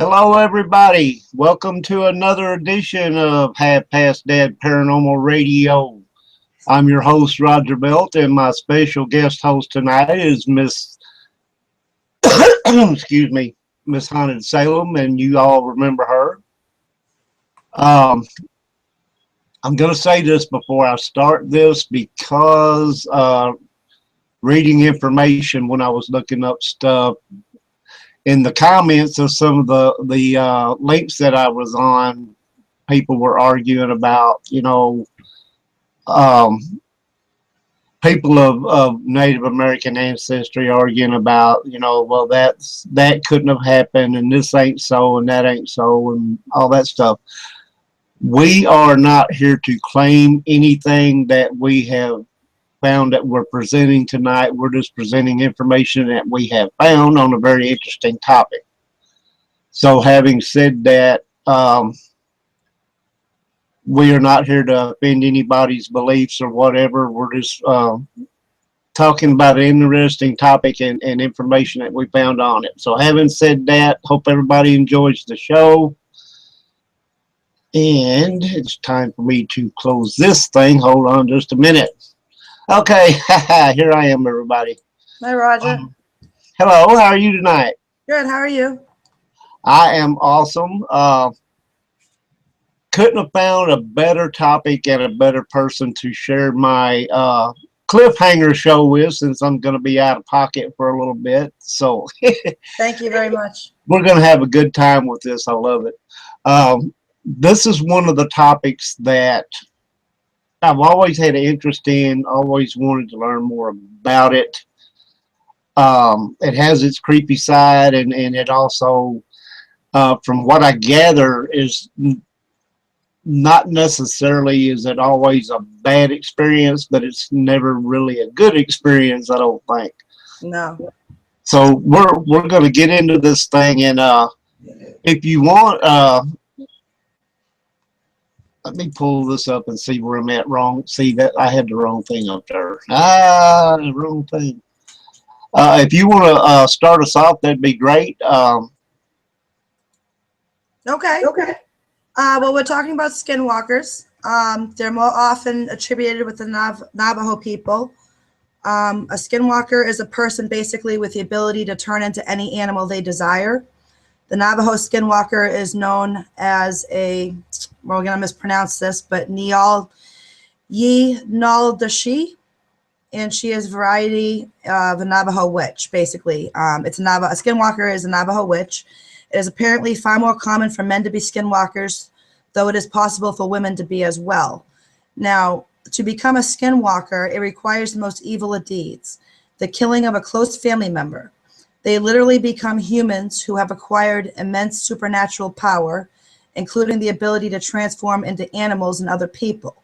Hello, everybody. Welcome to another edition of Half Past Dead Paranormal Radio. I'm your host, Roger Belt, and my special guest host tonight is Miss, excuse me, Miss Haunted Salem, and you all remember her. I'm going to say this before I start this because reading information when I was looking up stuff, in the comments of some of the links that I was on, people were arguing about, people of Native American ancestry arguing about, well, that couldn't have happened, and this ain't so, and that ain't so, and all that stuff. We are not here to claim anything that we have found that we're presenting tonight. We're just presenting information that we have found on a very interesting topic. So having said that, we are not here to offend anybody's beliefs or whatever. We're just talking about an interesting topic and information that we found on it. So having said that, hope everybody enjoys the show. And it's time for me to close this thing. Hold on just a minute. Okay, here I am, everybody. Hi, Roger. Hello, how are you tonight? Good, how are you? I am awesome. Couldn't have found a better topic and a better person to share my cliffhanger show with, since I'm going to be out of pocket for a little bit. So Thank you very much. We're going to have a good time with this. I love it. This is one of the topics that I've always had an interest in, always wanted to learn more about it. It has its creepy side, and it also, from what I gather, is not necessarily is it always a bad experience, but it's never really a good experience, I don't think. No. So we're going to get into this thing, and if you want, let me pull this up and see where I'm at wrong. See that I had the wrong thing up there. The wrong thing. If you want to start us off, that'd be great. Okay. Well, we're talking about skinwalkers. They're more often attributed with the Navajo people. A skinwalker is a person basically with the ability to turn into any animal they desire. The Navajo skinwalker is known as we're going to mispronounce this, but Naldashi, and she is a variety of a Navajo witch, basically. A skinwalker is a Navajo witch. It is apparently far more common for men to be skinwalkers, though it is possible for women to be as well. Now, to become a skinwalker, it requires the most evil of deeds, the killing of a close family member. They literally become humans who have acquired immense supernatural power, including the ability to transform into animals and other people.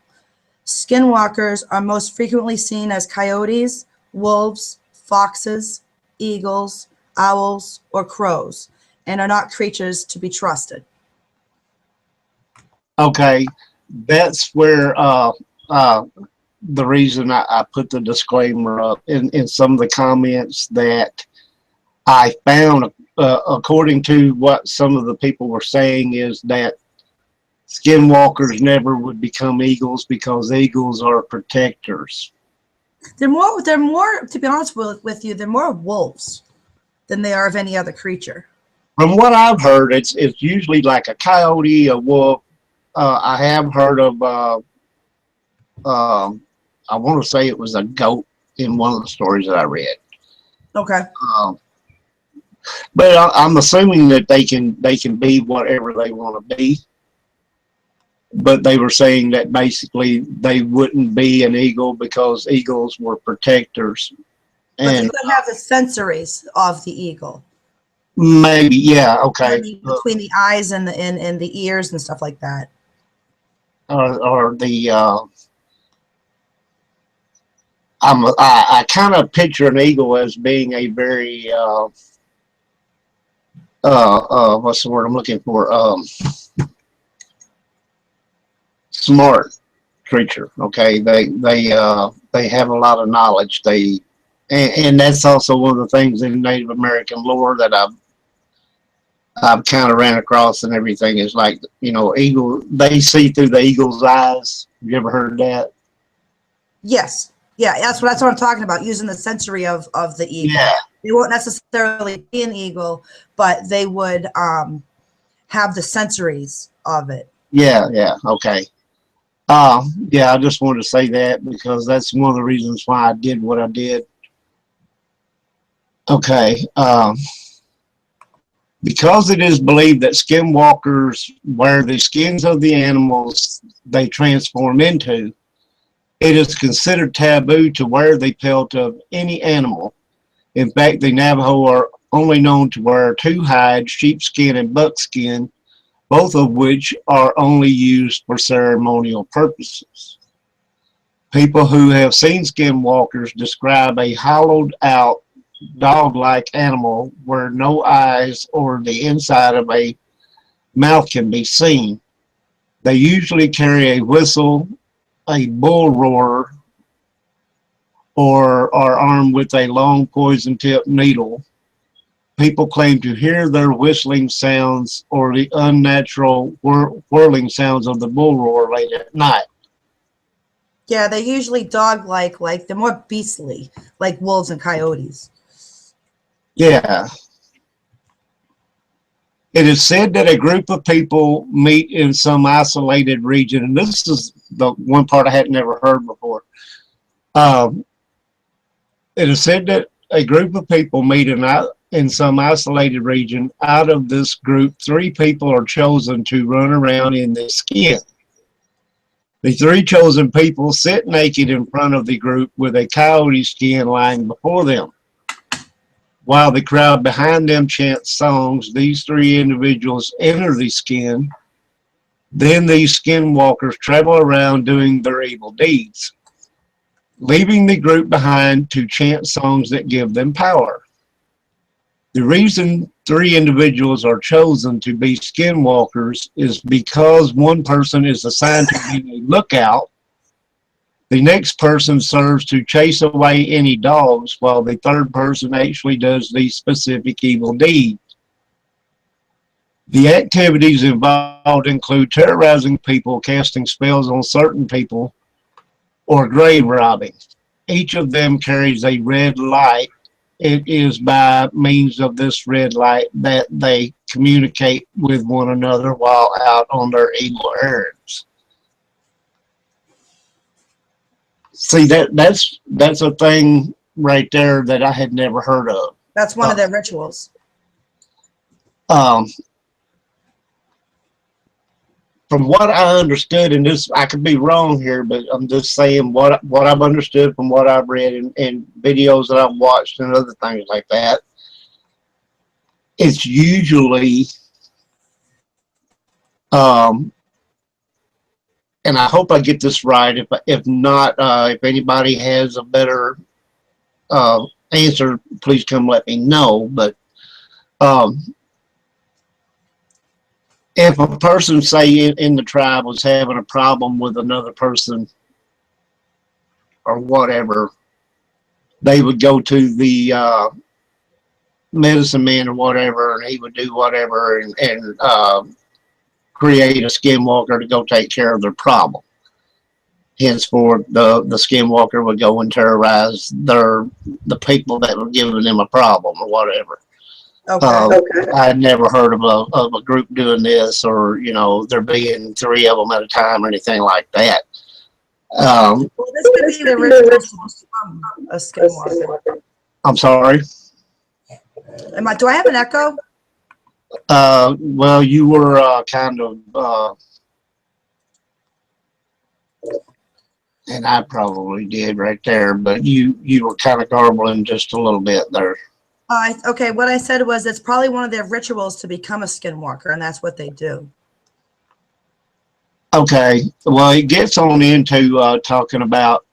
Skinwalkers are most frequently seen as coyotes, wolves, foxes, eagles, owls, or crows, and are not creatures to be trusted. Okay, that's where the reason I put the disclaimer up in some of the comments that I found, according to what some of the people were saying, is that skinwalkers never would become eagles because eagles are protectors. They're more, to be honest with you, they're more wolves than they are of any other creature. From what I've heard, it's usually like a coyote, a wolf. I have heard of, I want to say it was a goat in one of the stories that I read. Okay. But I'm assuming that they can be whatever they want to be. But they were saying that basically they wouldn't be an eagle because eagles were protectors. But you could have the sensories of the eagle. Maybe, yeah, okay. Between the eyes and the ears and stuff like that. Or the I kind of picture an eagle as being a very what's the word I'm looking for? Smart creature. Okay, they have a lot of knowledge. And that's also one of the things in Native American lore that I've kind of ran across and everything is like, you know, eagle, they see through the eagle's eyes. Have you ever heard that? Yes. Yeah, that's what I'm talking about, using the sensory of the eagle. Yeah. They won't necessarily be an eagle, but they would have the sensories of it. Yeah, yeah, okay. Yeah, I just wanted to say that because that's one of the reasons why I did what I did. Okay. Because it is believed that skinwalkers wear the skins of the animals they transform into, it is considered taboo to wear the pelt of any animal. In fact, the Navajo are only known to wear two hides, sheepskin and buckskin, both of which are only used for ceremonial purposes. People who have seen skinwalkers describe a hollowed out dog-like animal where no eyes or the inside of a mouth can be seen. They usually carry a whistle, a bull roarer, or are armed with a long poison-tipped needle. People claim to hear their whistling sounds or the unnatural whirling sounds of the bull roar late at night. Yeah, they're usually dog-like, like they're more beastly, like wolves and coyotes. Yeah. It is said that a group of people meet in some isolated region, and this is the one part I had never heard before. It is said that a group of people meet in some isolated region. Out of this group, 3 people are chosen to run around in the skin. The 3 chosen people sit naked in front of the group with a coyote skin lying before them. While the crowd behind them chants songs, these 3 individuals enter the skin. Then these skinwalkers travel around doing their evil deeds, leaving the group behind to chant songs that give them power. The reason 3 individuals are chosen to be skinwalkers is because one person is assigned to be a lookout. The next person serves to chase away any dogs, while the third person actually does the specific evil deed. The activities involved include terrorizing people, casting spells on certain people, or grave robbing. Each of them carries a red light. It is by means of this red light that they communicate with one another while out on their evil errands. See, that's a thing right there that I had never heard of. That's one of their rituals. From what I understood, and this I could be wrong here, but I'm just saying what I've understood from what I've read in videos that I've watched and other things like that. It's usually, and I hope I get this right. If not, if anybody has a better answer, please come let me know. But if a person, say in the tribe, was having a problem with another person or whatever, they would go to the medicine man or whatever, and he would do whatever and create a skinwalker to go take care of their problem. Henceforth, the skinwalker would go and terrorize the people that were giving them a problem or whatever. Okay. I had never heard of a group doing this, or there being 3 of them at a time or anything like that. Well, this could be the rituals from a skinwalker. I'm sorry. Do I have an echo? Well, you were kind of, and I probably did right there, but you were kind of garbling just a little bit there. Okay, what I said was it's probably one of their rituals to become a skinwalker, and that's what they do. Okay, well, it gets on into talking about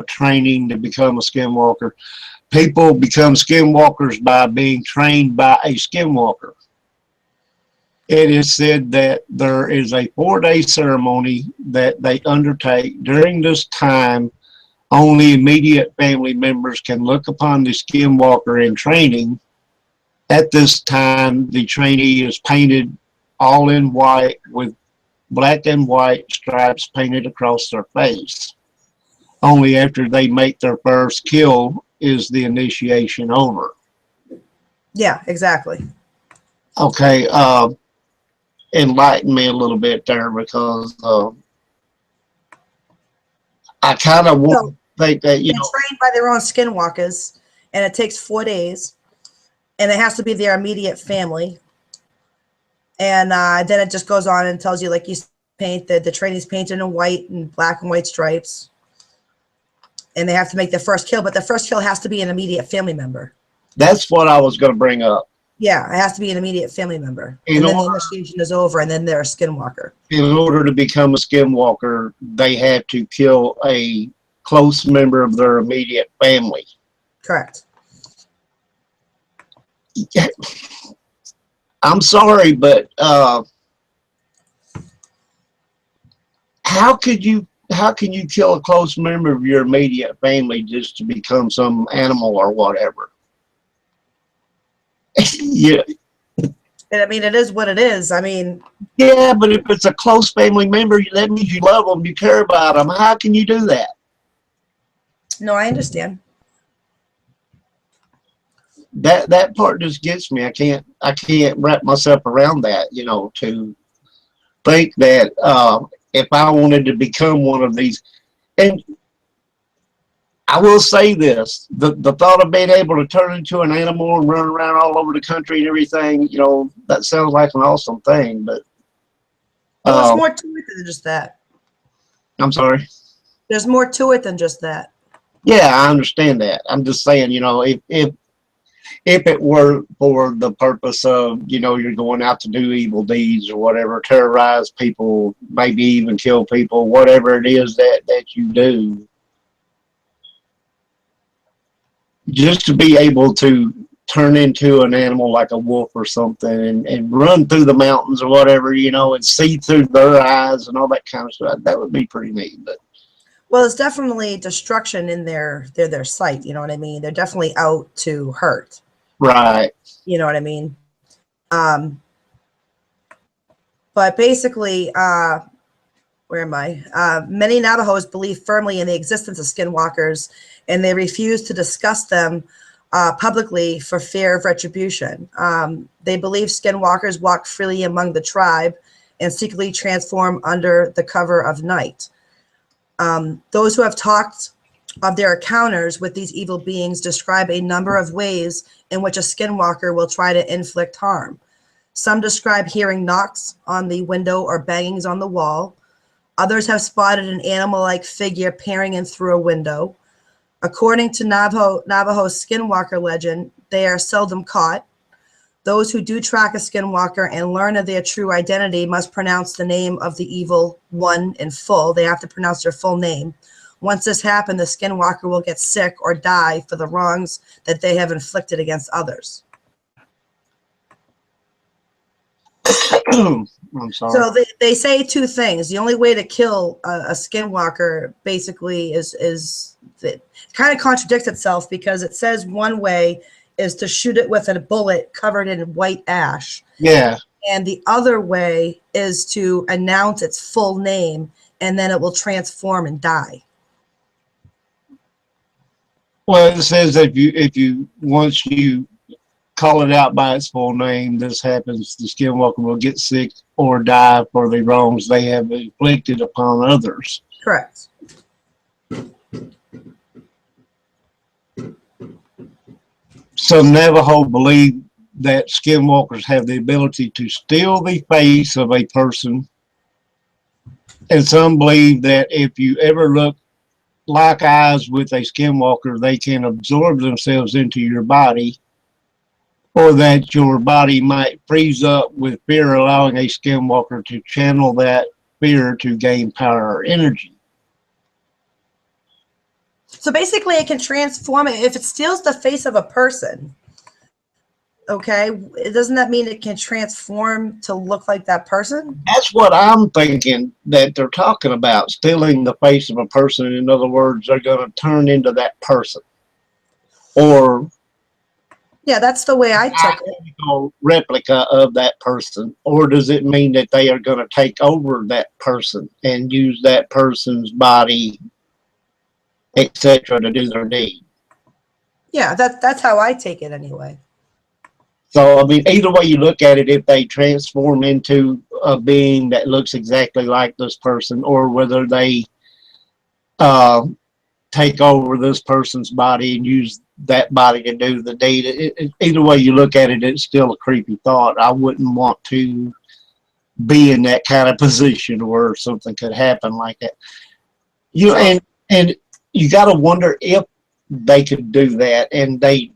training to become a skinwalker. People become skinwalkers by being trained by a skinwalker. It is said that there is a 4-day ceremony that they undertake. During this time, only immediate family members can look upon the skinwalker in training. At this time, the trainee is painted all in white with black and white stripes painted across their face. Only after they make their first kill is the initiation over. Yeah, exactly. Okay, enlighten me a little bit there, because I kind of So think that, they're trained by their own skinwalkers, and it takes 4 days, and it has to be their immediate family. And then it just goes on and tells you, like you paint the trainees painted in white and black and white stripes, and they have to make their first kill, but the first kill has to be an immediate family member. that's what I was going to bring up. Yeah, it has to be an immediate family member, In and then the order, initiation is over, and then they're a skinwalker. in order to become a skinwalker, they have to kill a close member of their immediate family. Correct. I'm sorry, but how can you kill a close member of your immediate family just to become some animal or whatever? Yeah, And I mean, it is what it is. I mean, yeah, but if it's a close family member, that means you love them, you care about them. How can you do that? no, I understand. That part just gets me. I can't wrap myself around that. To think that if I wanted to become one of these, and I will say this: the thought of being able to turn into an animal and run around all over the country and everything, that sounds like an awesome thing. But Well, there's more to it than just that. I'm sorry. There's more to it than just that. Yeah, I understand that. I'm just saying, if it were for the purpose of, you're going out to do evil deeds or whatever, terrorize people, maybe even kill people, whatever it is that you do, just to be able to turn into an animal like a wolf or something and run through the mountains or whatever, and see through their eyes and all that kind of stuff, that would be pretty neat. But Well, it's definitely destruction in their sight. You know what I mean? They're definitely out to hurt. right. You know what I mean? But basically, where am I? Many Navajos believe firmly in the existence of skinwalkers, and they refuse to discuss them publicly for fear of retribution. They believe skinwalkers walk freely among the tribe and secretly transform under the cover of night. Those who have talked of their encounters with these evil beings describe a number of ways in which a skinwalker will try to inflict harm. Some describe hearing knocks on the window or bangings on the wall. Others have spotted an animal-like figure peering in through a window. According to Navajo skinwalker legend, they are seldom caught. Those who do track a skinwalker and learn of their true identity must pronounce the name of the evil one in full. They have to pronounce their full name. Once this happens, the skinwalker will get sick or die for the wrongs that they have inflicted against others. I'm sorry. So they say two things. The only way to kill a skinwalker basically is that it kind of contradicts itself, because it says one way is to shoot it with a bullet covered in white ash. Yeah. And the other way is to announce its full name, and then it will transform and die. Well, it says that if you once you call it out by its full name, this happens, the skinwalker will get sick or die for the wrongs they have inflicted upon others. Correct. So Navajo believe that skinwalkers have the ability to steal the face of a person, and some believe that if you ever look lock eyes with a skinwalker, they can absorb themselves into your body, or that your body might freeze up with fear, allowing a skinwalker to channel that fear to gain power or energy. So basically, it can transform it. If it steals the face of a person, okay, doesn't that mean it can transform to look like that person? That's what I'm thinking that they're talking about, stealing the face of a person. In other words, they're going to turn into that person. Or Yeah, that's the way I took it. Identical replica of that person, or does it mean that they are going to take over that person and use that person's body, etc., to do their deed? Yeah, that's how I take it anyway. So, I mean, either way you look at it, if they transform into a being that looks exactly like this person, or whether they uh, take over this person's body and use that body to do the deed, either way you look at it, it's still a creepy thought. I wouldn't want to be in that kind of position where something could happen like that. You and you got to wonder if they could do that, and they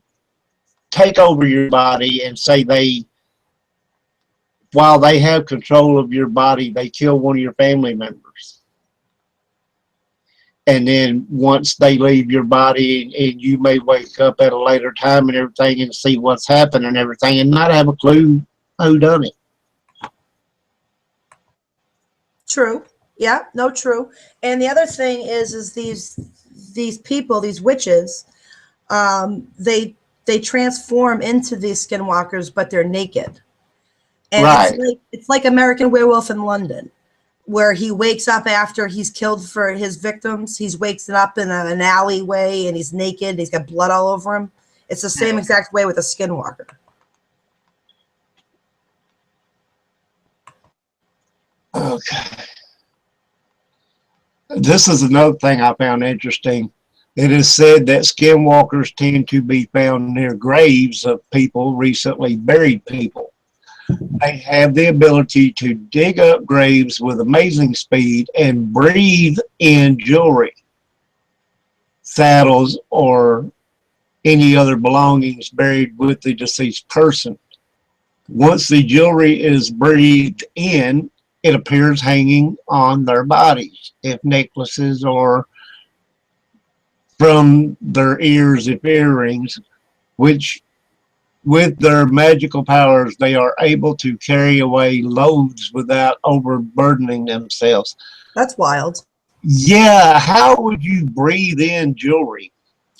take over your body and say while they have control of your body, they kill one of your family members. And then once they leave your body, and you may wake up at a later time and everything and see what's happened and everything and not have a clue who done it. True. Yeah, no, true. And the other thing is these people, these witches, they transform into these skinwalkers, but they're naked. And Right. it's like American Werewolf in London, where he wakes up after he's killed for his victims. He's wakes up in an alleyway and he's naked. And he's got blood all over him. It's the same exact way with a skinwalker. Okay. This is another thing I found interesting. It is said that skinwalkers tend to be found near graves of people, recently buried people. They have the ability to dig up graves with amazing speed and breathe in jewelry, saddles, or any other belongings buried with the deceased person. Once the jewelry is breathed in, it appears hanging on their bodies, if necklaces, or from their ears if earrings, which with their magical powers, they are able to carry away loads without overburdening themselves. That's wild. Yeah, how would you breathe in jewelry?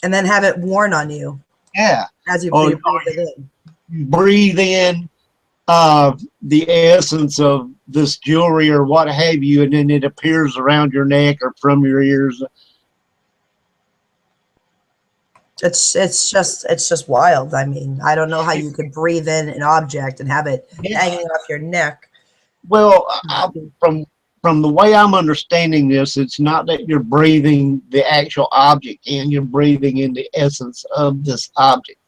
And then have it worn on you. Yeah. As you breathe it in. You breathe in the essence of this jewelry or what have you, and then it appears around your neck or from your ears. It's just wild. I mean, I don't know how you could breathe in an object and have it hanging off your neck. Well, from the way I'm understanding this, it's not that you're breathing the actual object in, you're breathing in the essence of this object.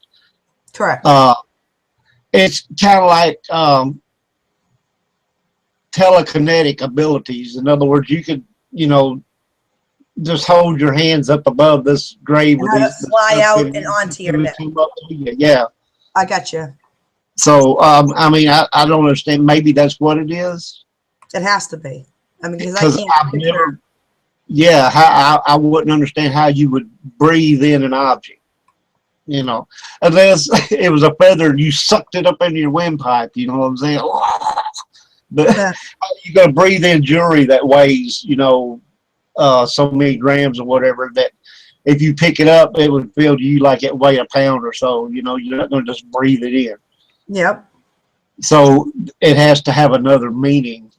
Correct. It's kind of like telekinetic abilities. In other words, you could, just hold your hands up above this grave and have it fly out and onto your neck. Yeah. I got you. So, I mean, I don't understand. Maybe that's what it is. It has to be. I mean, because I've never. Yeah, I wouldn't understand how you would breathe in an object. Unless it was a feather and you sucked it up into your windpipe. You know what I'm saying? But you got to breathe in jewelry that weighs, so many grams or whatever, that if you pick it up, it would feel to you like it weighed a pound or so. You're not going to just breathe it in. Yep. So it has to have another meaning,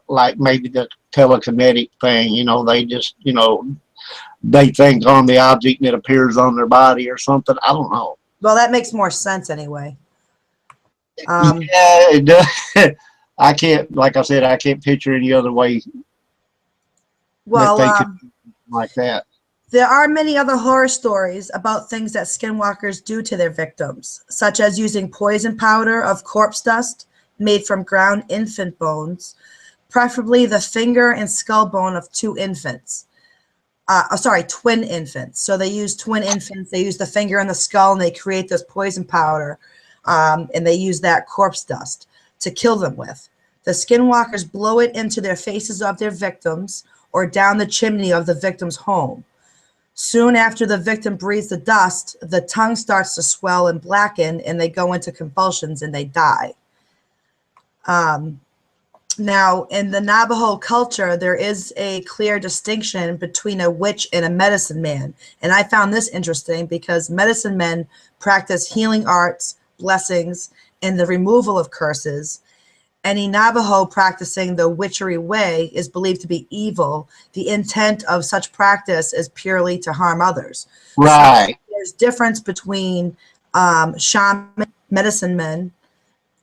like maybe the telekinetic thing. They just, they think on the object and it appears on their body or something. I don't know. Well, that makes more sense anyway. Yeah, it does. I can't, like I said, I can't picture any other way. Well, that they could like that. There are many other horror stories about things that skinwalkers do to their victims, such as using poison powder of corpse dust made from ground infant bones, preferably the finger and skull bone of twin infants. So they use twin infants. They use the finger and the skull, and they create this poison powder, and they use that corpse dust to kill them with. The skinwalkers blow it into their faces of their victims or down the chimney of the victim's home. Soon after the victim breathes the dust, the tongue starts to swell and blacken, and they go into convulsions and they die. Now, in the Navajo culture, there is a clear distinction between a witch and a medicine man. And I found this interesting because medicine men practice healing arts, blessings, and the removal of curses. Any Navajo practicing the witchery way is believed to be evil. The intent of such practice is purely to harm others. So Right. there's difference between shaman, medicine men,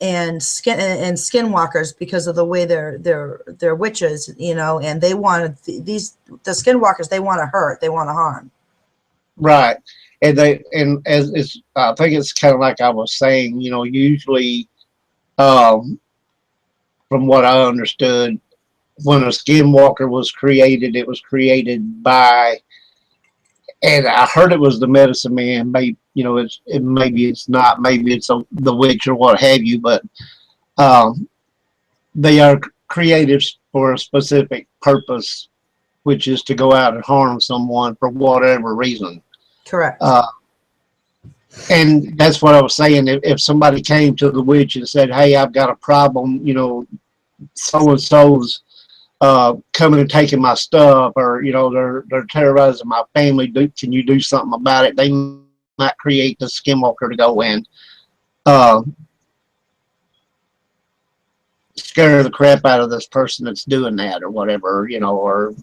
and skinwalkers because of the way they're witches, you know, and they want the skinwalkers, they want to hurt, they want to harm. Right. And as it's, I think it's kind of like I was saying, you know, usually, um, from what I understood, when a skinwalker was created, it was created by, and I heard it was the medicine man. Maybe, you know, maybe it's not, maybe it's the witch or what have you, but um, they are created for a specific purpose, which is to go out and harm someone for whatever reason. Correct. And that's what I was saying. If somebody came to the witch and said, "Hey, I've got a problem," you know, so and so's coming and taking my stuff, or you know, they're terrorizing my family. Can you do something about it? They might create the skinwalker to go in, scare the crap out of this person that's doing that, or whatever, you know, or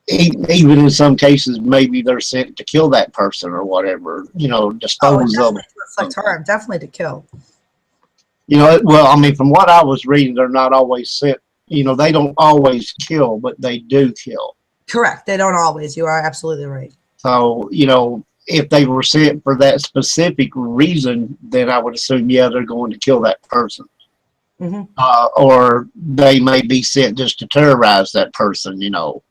even in some cases, maybe they're sent to kill that person or whatever, you know, dispose of them. To inflict harm, definitely to kill. You know, well, I mean, from what I was reading, they're not always sent. You know, they don't always kill, but they do kill. Correct. They don't always. You are absolutely right. So, you know, if they were sent for that specific reason, then I would assume, yeah, they're going to kill that person. Mm-hmm. Or they may be sent just to terrorize that person, you know.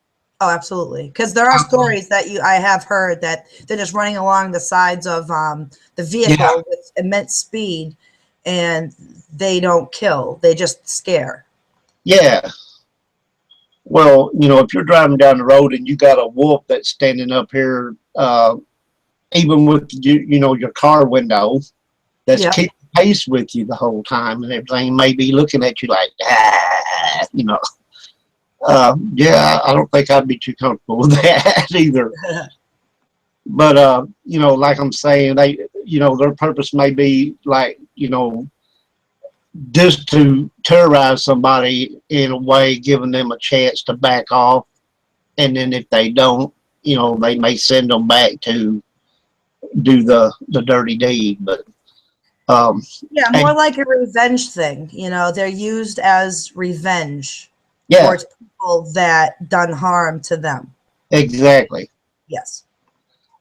Oh, absolutely. Because there are stories that I have heard that they're just running along the sides of the vehicle with immense speed, and they don't kill. They just scare. Yeah. Well, you know, if you're driving down the road and you got a wolf that's standing up here, even with you know, your car window, that's keeping pace with you the whole time and everything, may be looking at you like, you know. Yeah, I don't think I'd be too comfortable with that either. But you know, like I'm saying, they, you know, their purpose may be like, you know, just to terrorize somebody in a way, giving them a chance to back off, and then if they don't, you know, they may send them back to do the dirty deed. But yeah, more like a revenge thing. You know, they're used as revenge towards people that done harm to them. Exactly. Yes.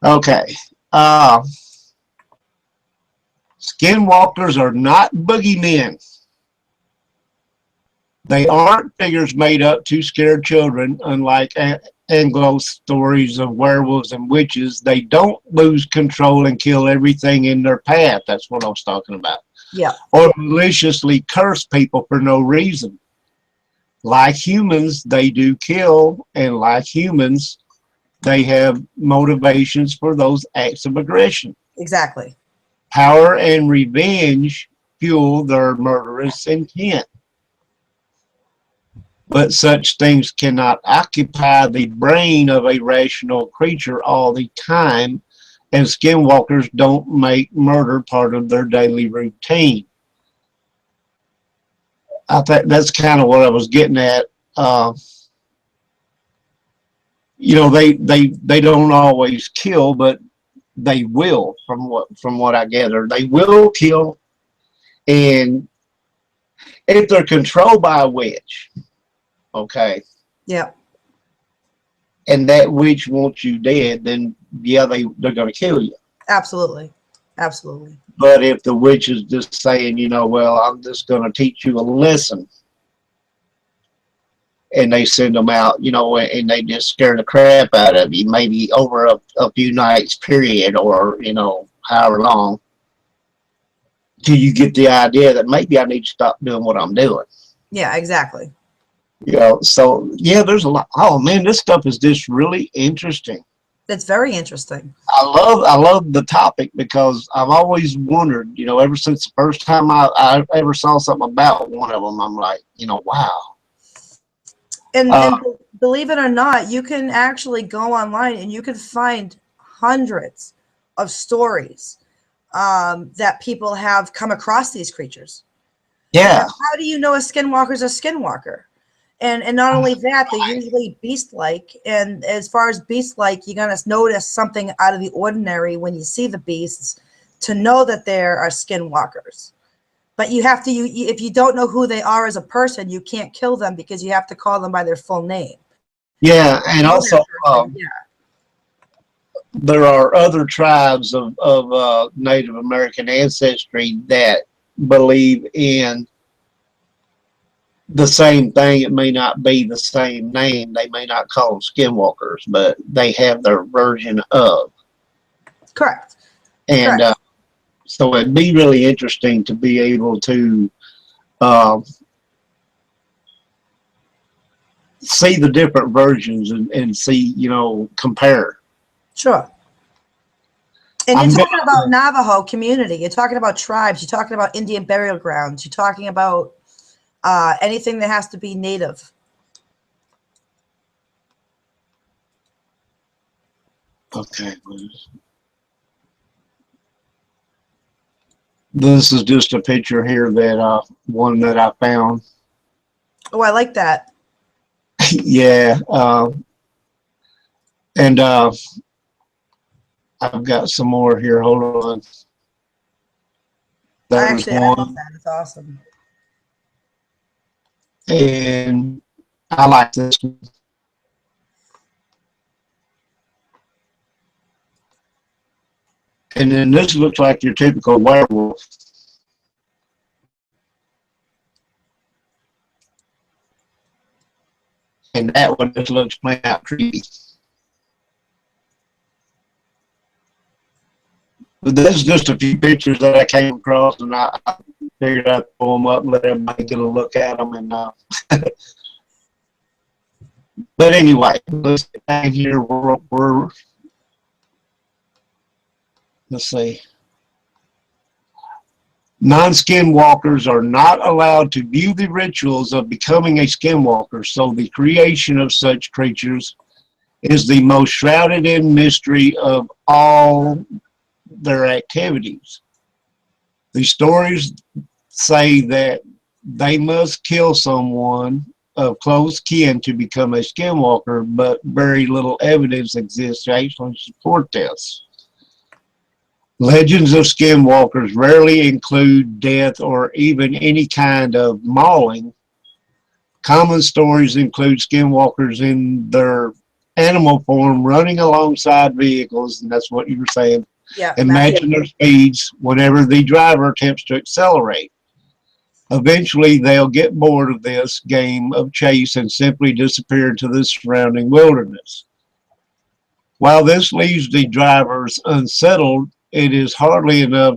Okay. Skinwalkers are not boogeymen. They aren't figures made up to scare children, unlike Anglo stories of werewolves and witches. They don't lose control and kill everything in their path. That's what I was talking about. Yeah. Or maliciously curse people for no reason. Like humans, they do kill, and like humans, they have motivations for those acts of aggression. Exactly. Power and revenge fuel their murderous intent. But such things cannot occupy the brain of a rational creature all the time, and skinwalkers don't make murder part of their daily routine. I think that's kind of what I was getting at. You know, they don't always kill, but they will, from what I gather. They will kill, and if they're controlled by a witch, okay. Yeah. And that witch wants you dead, then yeah, they're going to kill you. Absolutely. Absolutely. But if the witch is just saying, you know, well, I'm just going to teach you a lesson, and they send them out, you know, and they just scare the crap out of you, maybe over a few nights period, or, you know, however long, till you get the idea that maybe I need to stop doing what I'm doing. Yeah, exactly. You know, so yeah, there's a lot. Oh man, this stuff is just really interesting. That's very interesting. I love the topic because I've always wondered, you know, ever since the first time I ever saw something about one of them, I'm like, you know, wow. And believe it or not, you can actually go online and you can find hundreds of stories that people have come across these creatures. Yeah. Because how do you know a skinwalker is a skinwalker? And not only that, they're usually beast-like. And as far as beast-like, you're going to notice something out of the ordinary when you see the beasts to know that there are skinwalkers. But you have to, if you don't know who they are as a person, you can't kill them because you have to call them by their full name. Yeah, and Know also that person, yeah. there are other tribes of Native American ancestry that believe in the same thing. It may not be the same name. They may not call them skinwalkers, but they have their version of. Correct. And so it'd be really interesting to be able to see the different versions and see, you know, compare. Sure. And you're talking about Navajo community. You're talking about tribes. You're talking about Indian burial grounds. You're talking about anything that has to be native. Okay. This is just a picture here that one that I found. Oh, I like that. Yeah. And I've got some more here. Hold on. There's I one. love that. It's awesome. And I like this one. And then this looks like your typical werewolf. And that one just looks plain out creepy. But this is just a few pictures that I came across, and I figured I'd pull them up and let everybody get a look at them. And but anyway, let's get back here. Let's see. Non-skinwalkers are not allowed to view the rituals of becoming a skinwalker, so the creation of such creatures is the most shrouded in mystery of all their activities. The stories say that they must kill someone of close kin to become a skinwalker, but very little evidence exists to actually support this. Legends of skinwalkers rarely include death or even any kind of mauling. Common stories include skinwalkers in their animal form running alongside vehicles, and that's what you were saying, Yeah, and matching their speeds whenever the driver attempts to accelerate. Eventually, they'll get bored of this game of chase and simply disappear into the surrounding wilderness. While this leaves the drivers unsettled, it is hardly enough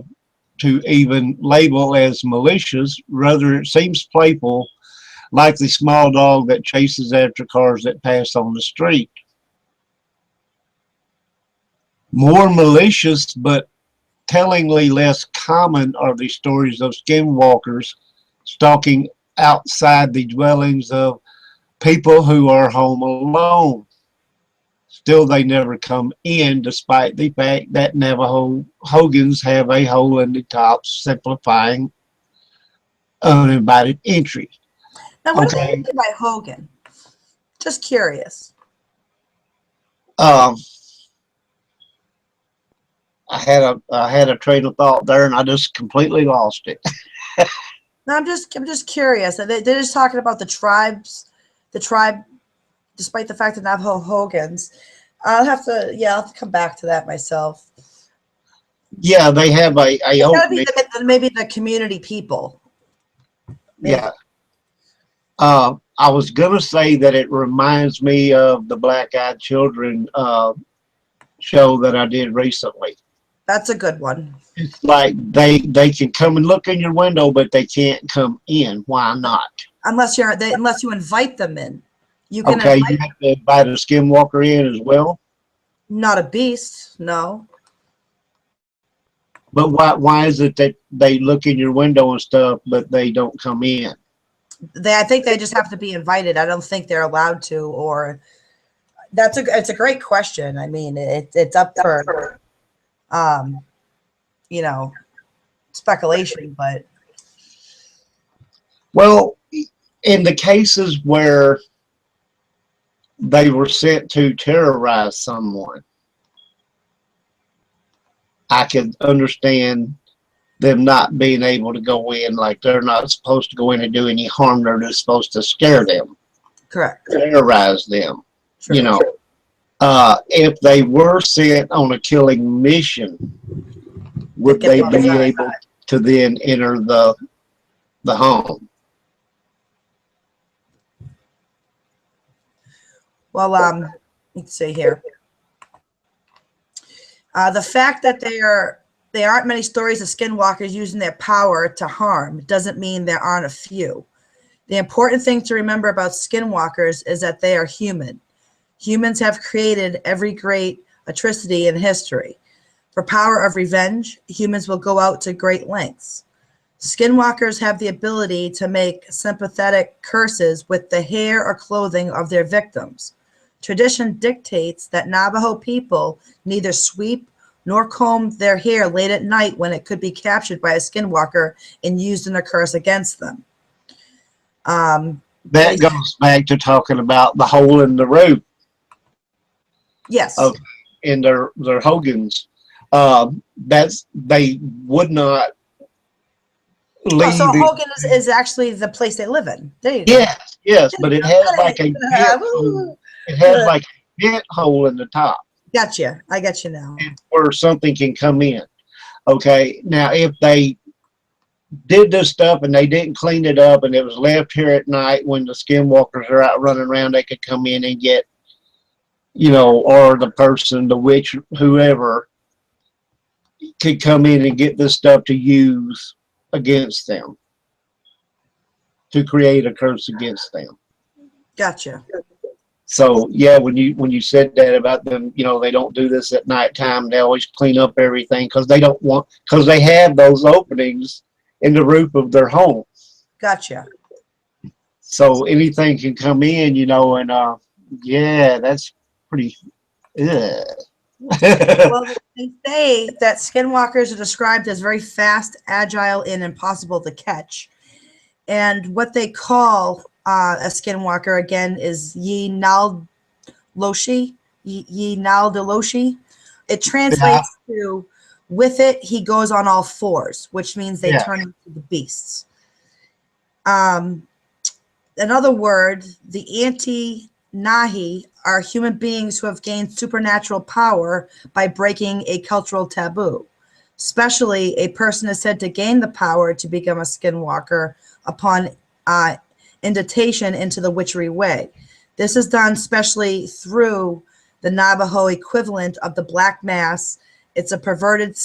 to even label as malicious. Rather, it seems playful, like the small dog that chases after cars that pass on the street. More malicious, but tellingly less common, are the stories of skinwalkers stalking outside the dwellings of people who are home alone. Still, they never come in, despite the fact that Navajo hogans have a hole in the top, simplifying uninvited entry. Now, what do they mean by Hogan? Just curious. I had a train of thought there, and I just completely lost it. No, I'm just curious. They're just talking about the tribe, despite the fact that Navajo Hogans. I'll have to come back to that myself. Yeah, they have a maybe the community people. Maybe. Yeah. I was gonna say that it reminds me of the Black Eyed Children show that I did recently. That's a good one. It's like they can come and look in your window, but they can't come in. Why not? Unless you invite them in. You can you have to invite a skinwalker in as well. Not a beast, no. But why is it that they look in your window and stuff, but they don't come in? I think they just have to be invited. I don't think they're allowed to, or it's a great question. I mean, it's up for, you know, speculation, but. Well, in the cases where they were sent to terrorize someone, I could understand them not being able to go in, like they're not supposed to go in and do any harm. They're just supposed to scare them, Correct, terrorize them. sure. You know, if they were sent on a killing mission, would they be able to then enter the home? Well, let's see here. The fact that there aren't many stories of skinwalkers using their power to harm doesn't mean there aren't a few. The important thing to remember about skinwalkers is that they are human. Humans have created every great atrocity in history. For power of revenge, humans will go out to great lengths. Skinwalkers have the ability to make sympathetic curses with the hair or clothing of their victims. Tradition dictates that Navajo people neither sweep nor comb their hair late at night when it could be captured by a skinwalker and used in a curse against them. That goes back to talking about the hole in the roof. Yes. In their hogans. They would not leave. So Hogan is actually the place they live in. There you go. Yes, but it has like a vent hole in the top. Gotcha. I got you now. Where something can come in. Okay. Now, if they did this stuff and they didn't clean it up and it was left here at night when the skinwalkers are out running around, they could come in and get, you know, or the person, the witch, whoever, could come in and get this stuff to use against them, to create a curse against them. Gotcha. So yeah, when you said that about them, you know, they don't do this at nighttime. They always clean up everything because they don't want, because they have those openings in the roof of their home. Gotcha. So anything can come in, you know, and yeah, that's pretty. Well, they say that skinwalkers are described as very fast, agile, and impossible to catch. And what they call a skinwalker, again, is Ye Nal Loshi. It translates to, with it, he goes on all fours, which means they turn into the beasts. In other words, the anti-Nahi are human beings who have gained supernatural power by breaking a cultural taboo. Especially, a person is said to gain the power to become a skinwalker upon invitation into the witchery way. This is done especially through the Navajo equivalent of the Black Mass. It's a perverted,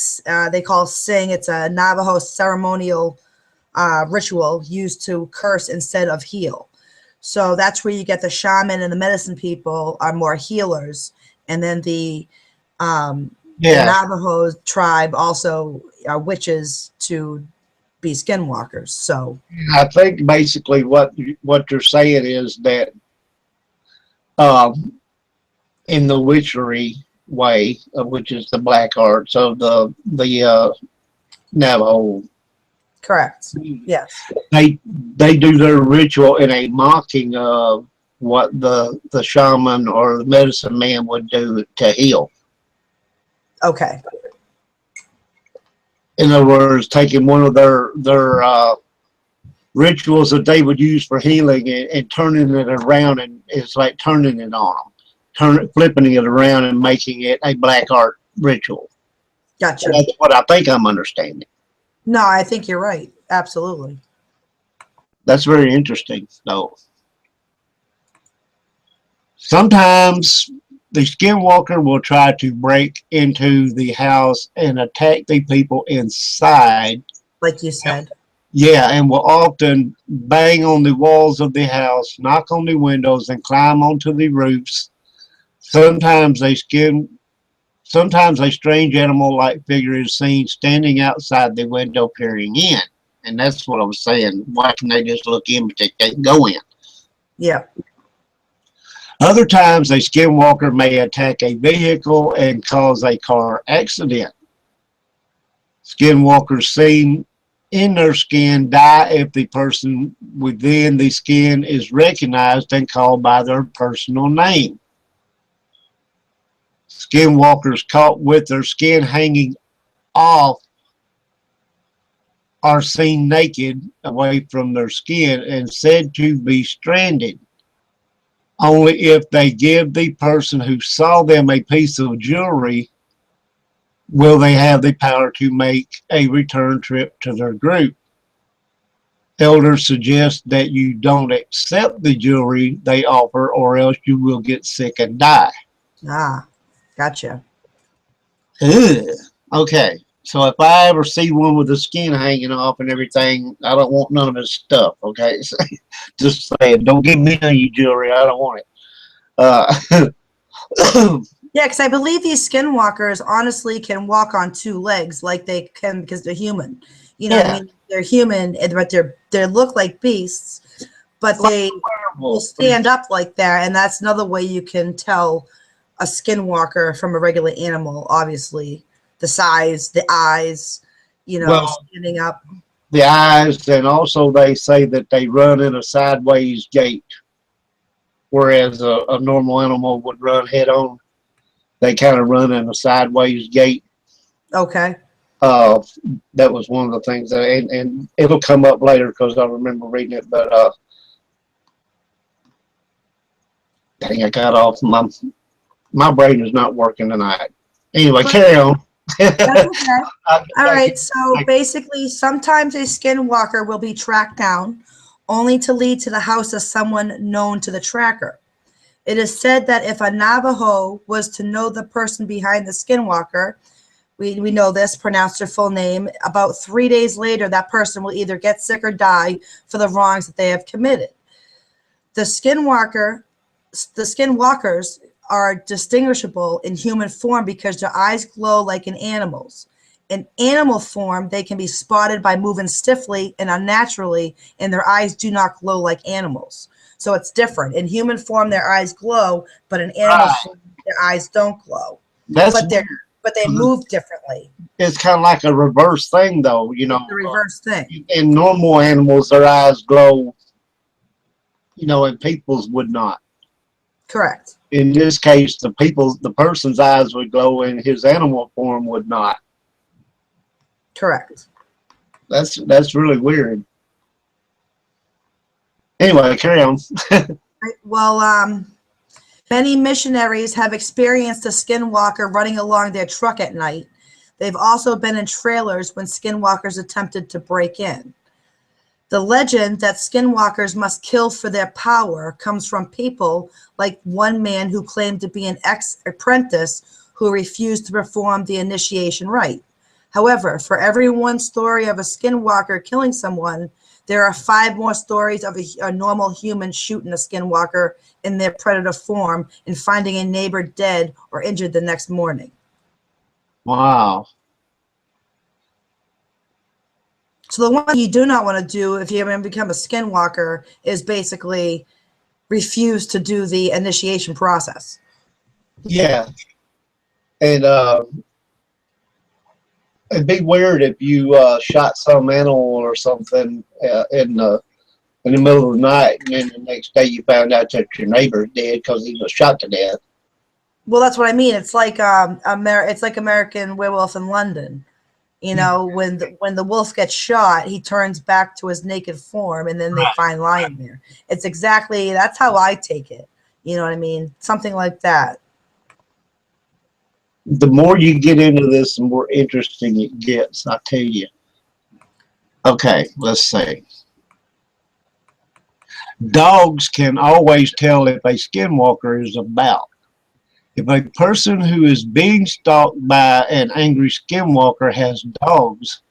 they call sing. It's a Navajo ceremonial ritual used to curse instead of heal. So that's where you get the shaman and the medicine people are more healers. And then the Navajo tribe also are witches to be skinwalkers. So I think basically what you're saying is that in the witchery way, which is the black arts of the Navajo. Correct. Yes. They do their ritual in a mocking of what the shaman or the medicine man would do to heal. Okay. In other words, taking one of their rituals that they would use for healing and turning it around, and it's like turning it on them, flipping it around and making it a black art ritual. Gotcha. That's what I think I'm understanding. No, I think you're right. Absolutely. That's very interesting, though. Sometimes the skinwalker will try to break into the house and attack the people inside. Like you said. Yeah, and will often bang on the walls of the house, knock on the windows, and climb onto the roofs. Sometimes a Sometimes a strange animal-like figure is seen standing outside the window peering in. And that's what I was saying. Why can they just look in but they can't go in? Yeah. Other times, a skinwalker may attack a vehicle and cause a car accident. Skinwalkers seen in their skin die if the person within the skin is recognized and called by their personal name. Skinwalkers caught with their skin hanging off are seen naked away from their skin and said to be stranded. Only if they give the person who saw them a piece of jewelry will they have the power to make a return trip to their group. Elders suggest that you don't accept the jewelry they offer or else you will get sick and die. Ah, gotcha. Ugh. Okay, so if I ever see one with the skin hanging off and everything, I don't want none of his stuff, okay? So, just saying, don't give me none of your jewelry. I don't want it. Yeah, because I believe these skinwalkers honestly can walk on two legs like they can because they're human. You know what I mean? They're human, but they look like beasts, but they will stand up like that, and that's another way you can tell a skinwalker from a regular animal, obviously. The size, the eyes, standing up. The eyes, and also they say that they run in a sideways gait, whereas a normal animal would run head on. They kind of run in a sideways gait. Okay. That was one of the things that, and it'll come up later because I remember reading it, but dang, I got off. My brain is not working tonight. Anyway, carry on. That's okay. All right. So basically, sometimes a skinwalker will be tracked down only to lead to the house of someone known to the tracker. It is said that if a Navajo was to know the person behind the skinwalker, we know this, pronounce their full name, about 3 days later, that person will either get sick or die for the wrongs that they have committed. The skinwalkers are distinguishable in human form because their eyes glow like an animal's. In animal form, they can be spotted by moving stiffly and unnaturally, and their eyes do not glow like animals. So it's different. In human form, their eyes glow, but in animal form, their eyes don't glow. But they move differently. It's kind of like a reverse thing, though. You know, it's the reverse thing. In normal animals, their eyes glow, and people's would not. Correct. In this case, the person's eyes would glow, and his animal form would not. Correct. That's really weird. Anyway, carry on. Well, many missionaries have experienced a skinwalker running along their truck at night. They've also been in trailers when skinwalkers attempted to break in. The legend that skinwalkers must kill for their power comes from people like one man who claimed to be an ex-apprentice who refused to perform the initiation rite. However, for every one story of a skinwalker killing someone, there are 5 more stories of a normal human shooting a skinwalker in their predator form and finding a neighbor dead or injured the next morning. Wow. So the one you do not want to do if you're going to become a skinwalker is basically refuse to do the initiation process. Yeah. And it'd be weird if you shot some animal or something in the middle of the night, and then the next day you found out that your neighbor's dead because he was shot to death. Well, that's what I mean. It's like it's like American Werewolf in London. When the wolf gets shot, he turns back to his naked form, and then they find lying there. It's exactly, that's how I take it. You know what I mean? Something like that. The more you get into this, the more interesting it gets, I tell you. Okay, let's see. Dogs can always tell if a skinwalker is about. If a person who is being stalked by an angry skinwalker has dogs,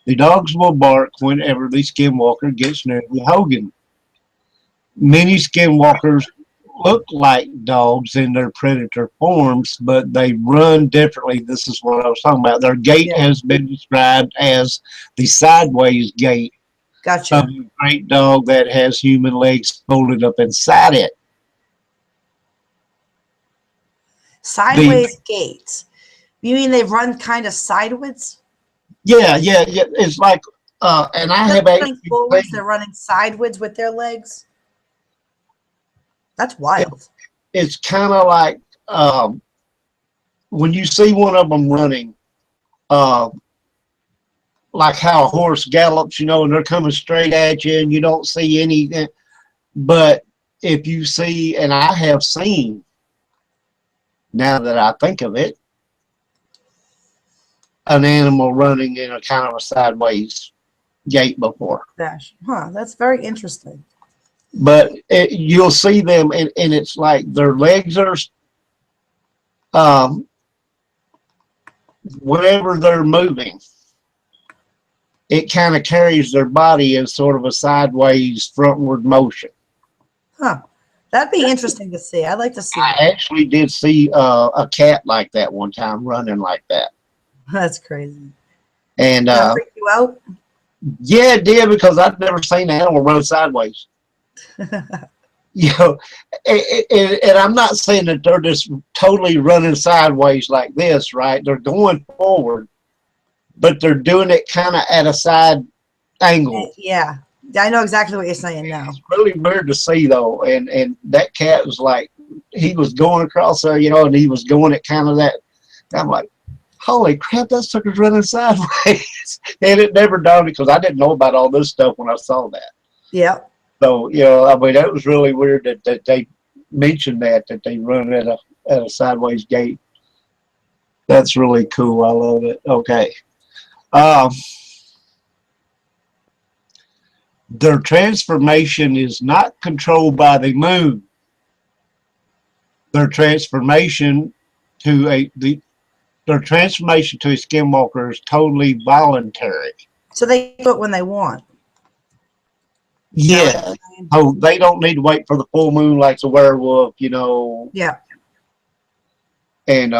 the dogs will bark whenever the skinwalker gets near the hogan. Many skinwalkers look like dogs in their predator forms, but they run differently. This is what I was talking about. Their gait Yeah. has been described as the sideways gait of Gotcha. a great dog that has human legs folded up inside it. The Sideways gait. You mean they run kind of sideways? yeah, yeah, yeah. It's like, and I They're have running actually forwards, seen they're running sideways with their legs. That's it. wild. It's kind of like when you see one of them running, uh, like how a horse gallops, and they're coming straight at you, and you don't see anything. But if you see, and I have seen, now that I think of it, an animal running in a kind of a sideways gait before. Gosh. Huh. That's very interesting. But you'll see them, and it's like their legs are, um, whenever they're moving, it kind of carries their body in sort of a sideways frontward motion. Huh. That'd be interesting to see. I'd like to see I that. actually did see a cat like that one time running like that. That's crazy. And Did that freak you out? yeah, it did, because I'd never seen an animal run sideways. You know, and I'm not saying that they're just totally running sideways like this, right? They're going forward, but they're doing it kind of at a side angle. Yeah. I know exactly what you're saying now. It's really weird to see, though. And that cat was like, he was going across there, and he was going at kind of that. I'm like, holy crap, that sucker's running sideways. And it never dawned me, because I didn't know about all this stuff when I saw that. Yep. So, I mean, that was really weird that they mentioned that they run at a sideways gait. That's really cool. I love it. Okay. Their transformation is not controlled by the moon. Their transformation to their transformation to a skinwalker is totally voluntary. So they do it when they want. Yeah. Oh, they don't need to wait for the full moon like the werewolf, Yeah. And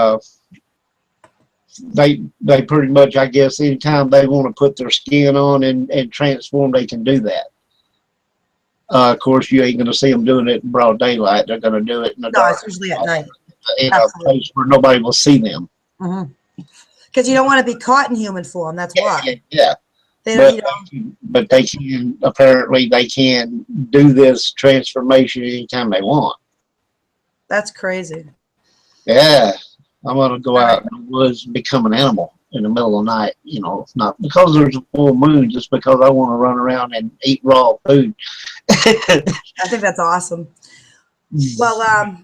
they pretty much, I guess, anytime they want to put their skin on and transform, they can do that. Of course, you ain't going to see them doing it in broad daylight. They're going to do it in the dark. It's usually at night. In a place where nobody will see them. Because you don't want to be caught in human form. That's why. Yeah. They don't, but they can, apparently, they can do this transformation anytime they want. That's crazy. Yeah. I'm going to go out in the woods and become an animal in the middle of the night, not because there's a full moon, just because I want to run around and eat raw food. I think that's awesome. Well,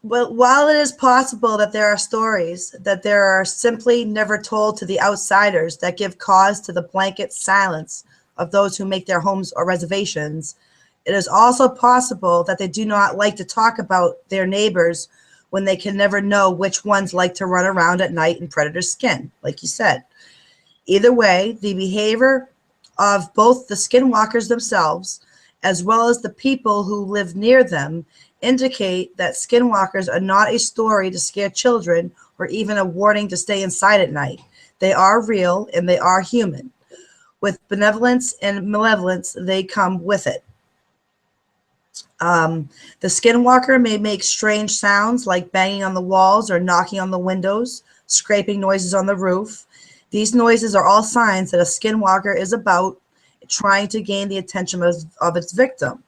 while it is possible that there are stories that there are simply never told to the outsiders that give cause to the blanket silence of those who make their homes or reservations, it is also possible that they do not like to talk about their neighbors when they can never know which ones like to run around at night in predator skin, like you said. Either way, the behavior of both the skinwalkers themselves, as well as the people who live near them, indicate that skinwalkers are not a story to scare children or even a warning to stay inside at night. They are real and they are human. With benevolence and malevolence, they come with it. The skinwalker may make strange sounds like banging on the walls or knocking on the windows, scraping noises on the roof. These noises are all signs that a skinwalker is about trying to gain the attention of its victim.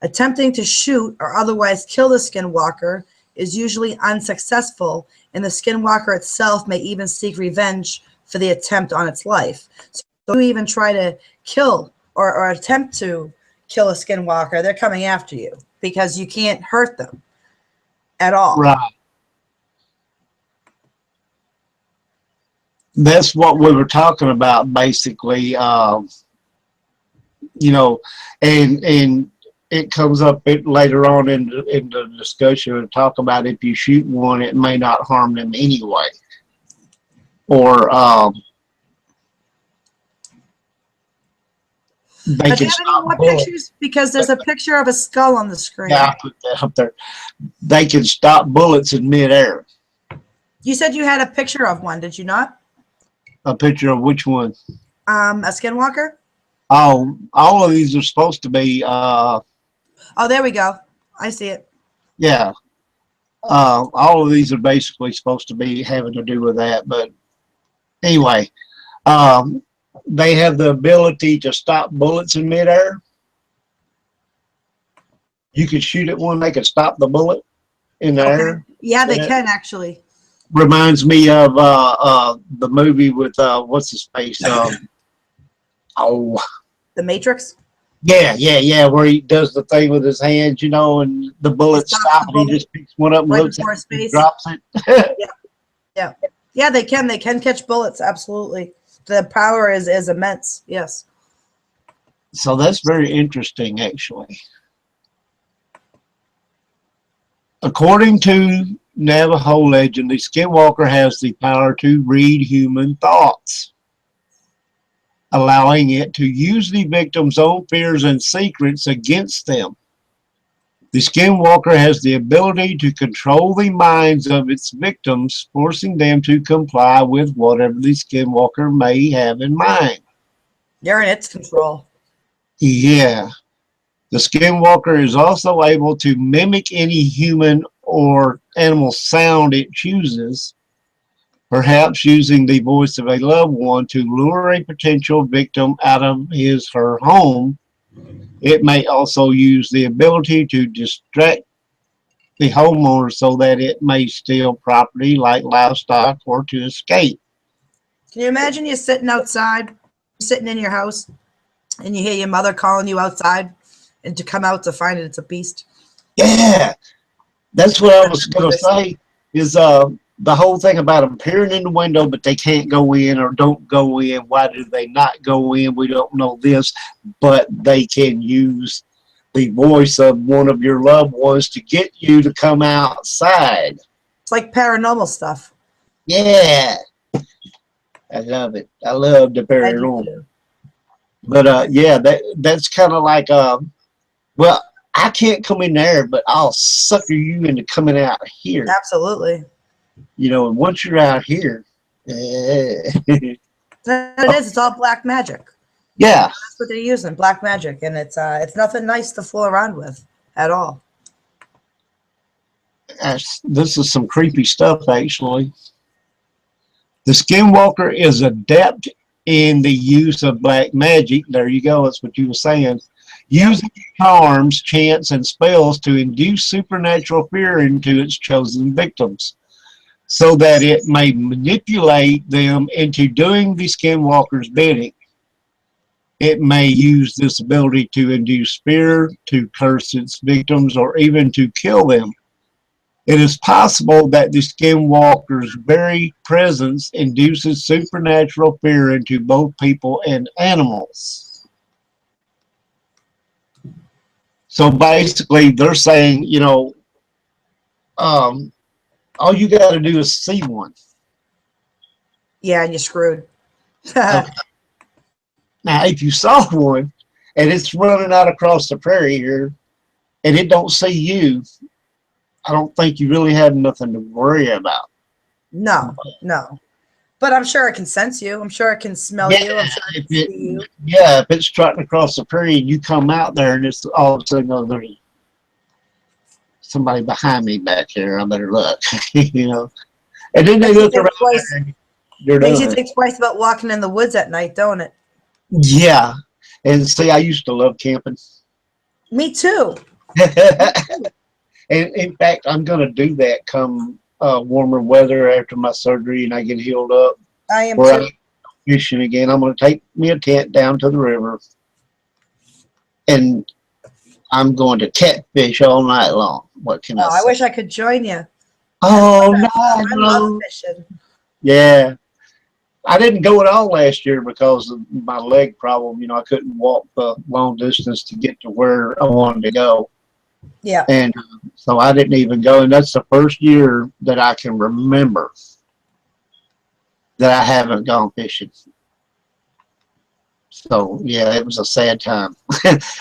Attempting to shoot or otherwise kill the skinwalker is usually unsuccessful, and the skinwalker itself may even seek revenge for the attempt on its life. So if you even try to kill or attempt to kill a skinwalker, they're coming after you because you can't hurt them at all. Right. That's what we were talking about, basically. And it comes up later on in the discussion and talk about if you shoot one, it may not harm them anyway. Or They Now, do can you have any stop more bullets. pictures? Because there's a picture of a skull on the screen. Yeah, I put that up there. They can stop bullets in midair. You said you had a picture of one, did you not? A picture of which one? A skinwalker? Oh, all of these are supposed to be, Oh, there we go. I see it. yeah. All of these are basically supposed to be having to do with that. But anyway, they have the ability to stop bullets in midair. You could shoot at one, they could stop the bullet in the Okay. air. Yeah, they Yeah. can actually. Reminds me of the movie with what's his face? Oh, The Matrix? yeah, where he does the thing with his hands, you know, and the bullets stops stop, the and he just picks one up and right looks before at his it and face. drops it. Yeah. Yeah, they can. They can catch bullets, absolutely. The power is immense. Yes. So that's very interesting, actually. According to Navajo legend, the Skinwalker has the power to read human thoughts, allowing it to use the victim's own fears and secrets against them. The Skinwalker has the ability to control the minds of its victims, forcing them to comply with whatever the Skinwalker may have in mind. You're in its control. Yeah. The Skinwalker is also able to mimic any human or animal sound it chooses, perhaps using the voice of a loved one to lure a potential victim out of his/her home. It may also use the ability to distract the homeowner so that it may steal property like livestock or to escape. Can you imagine you're sitting outside, sitting in your house, and you hear your mother calling you outside, and to come out to find it, it's a beast? Yeah, that's what I was going to say, is the whole thing about them peering in the window, but they can't go in or don't go in. Why do they not go in? We don't know this, but they can use the voice of one of your loved ones to get you to come outside. It's like paranormal stuff. Yeah, I love it. I love the I do paranormal. too. But yeah, that's kind of like well, I can't come in there, but I'll sucker you into coming out here. Absolutely. You know, and once you're out here, It is. It's all black magic. yeah, That's what they're using, black magic, and it's nothing nice to fool around with at all. this is some creepy stuff, actually. The Skinwalker is adept in the use of black magic. There you go. That's what you were saying. Using charms, chants, and spells to induce supernatural fear into its chosen victims, so that it may manipulate them into doing the Skinwalker's bidding. It may use this ability to induce fear, to curse its victims, or even to kill them. It is possible that the Skinwalker's very presence induces supernatural fear into both people and animals. So basically, they're saying, you know, all you got to do is see one. Yeah, and you're screwed. Okay. Now, if you saw one and it's running out across the prairie here and it don't see you, I don't think you really have nothing to worry about. No. But I'm sure it can sense you. I'm sure it can smell you. I'm sure it can see you. Yeah, if it's trotting across the prairie and you come out there and it's all of a sudden, oh, there's somebody behind me back here, I better look. You know. And then they look around and you're done. Makes you think twice about walking in the woods at night, don't it? Yeah. And see, I used to love camping. Me too. And in fact, I'm going to do that come warmer weather after my surgery and I get healed up. I am Where too. I'm fishing again. I'm going to take me a tent down to the river and I'm going to catfish all night long. What can I say? I wish I could join you. Oh, I love no. fishing. Yeah. I didn't go at all last year because of my leg problem. You know, I couldn't walk the long distance to get to where I wanted to go. Yeah. And so I didn't even go. And that's the first year that I can remember that I haven't gone fishing. So yeah, it was a sad time.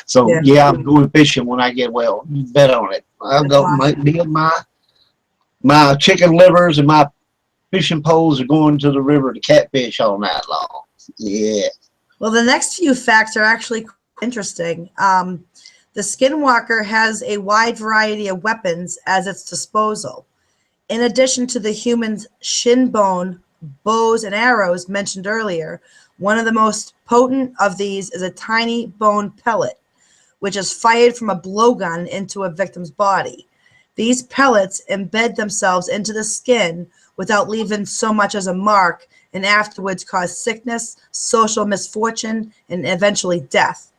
So Yeah, yeah, I'm going fishing when I get well. You bet on it. I'll that's go. My awesome. me and my chicken livers and my fishing poles are going to the river to catfish all night long. Yeah. Well, the next few facts are actually interesting. The skinwalker has a wide variety of weapons at its disposal. In addition to the human's shin bone, bows, and arrows mentioned earlier, one of the most potent of these is a tiny bone pellet, which is fired from a blowgun into a victim's body. These pellets embed themselves into the skin without leaving so much as a mark and afterwards cause sickness, social misfortune, and eventually death.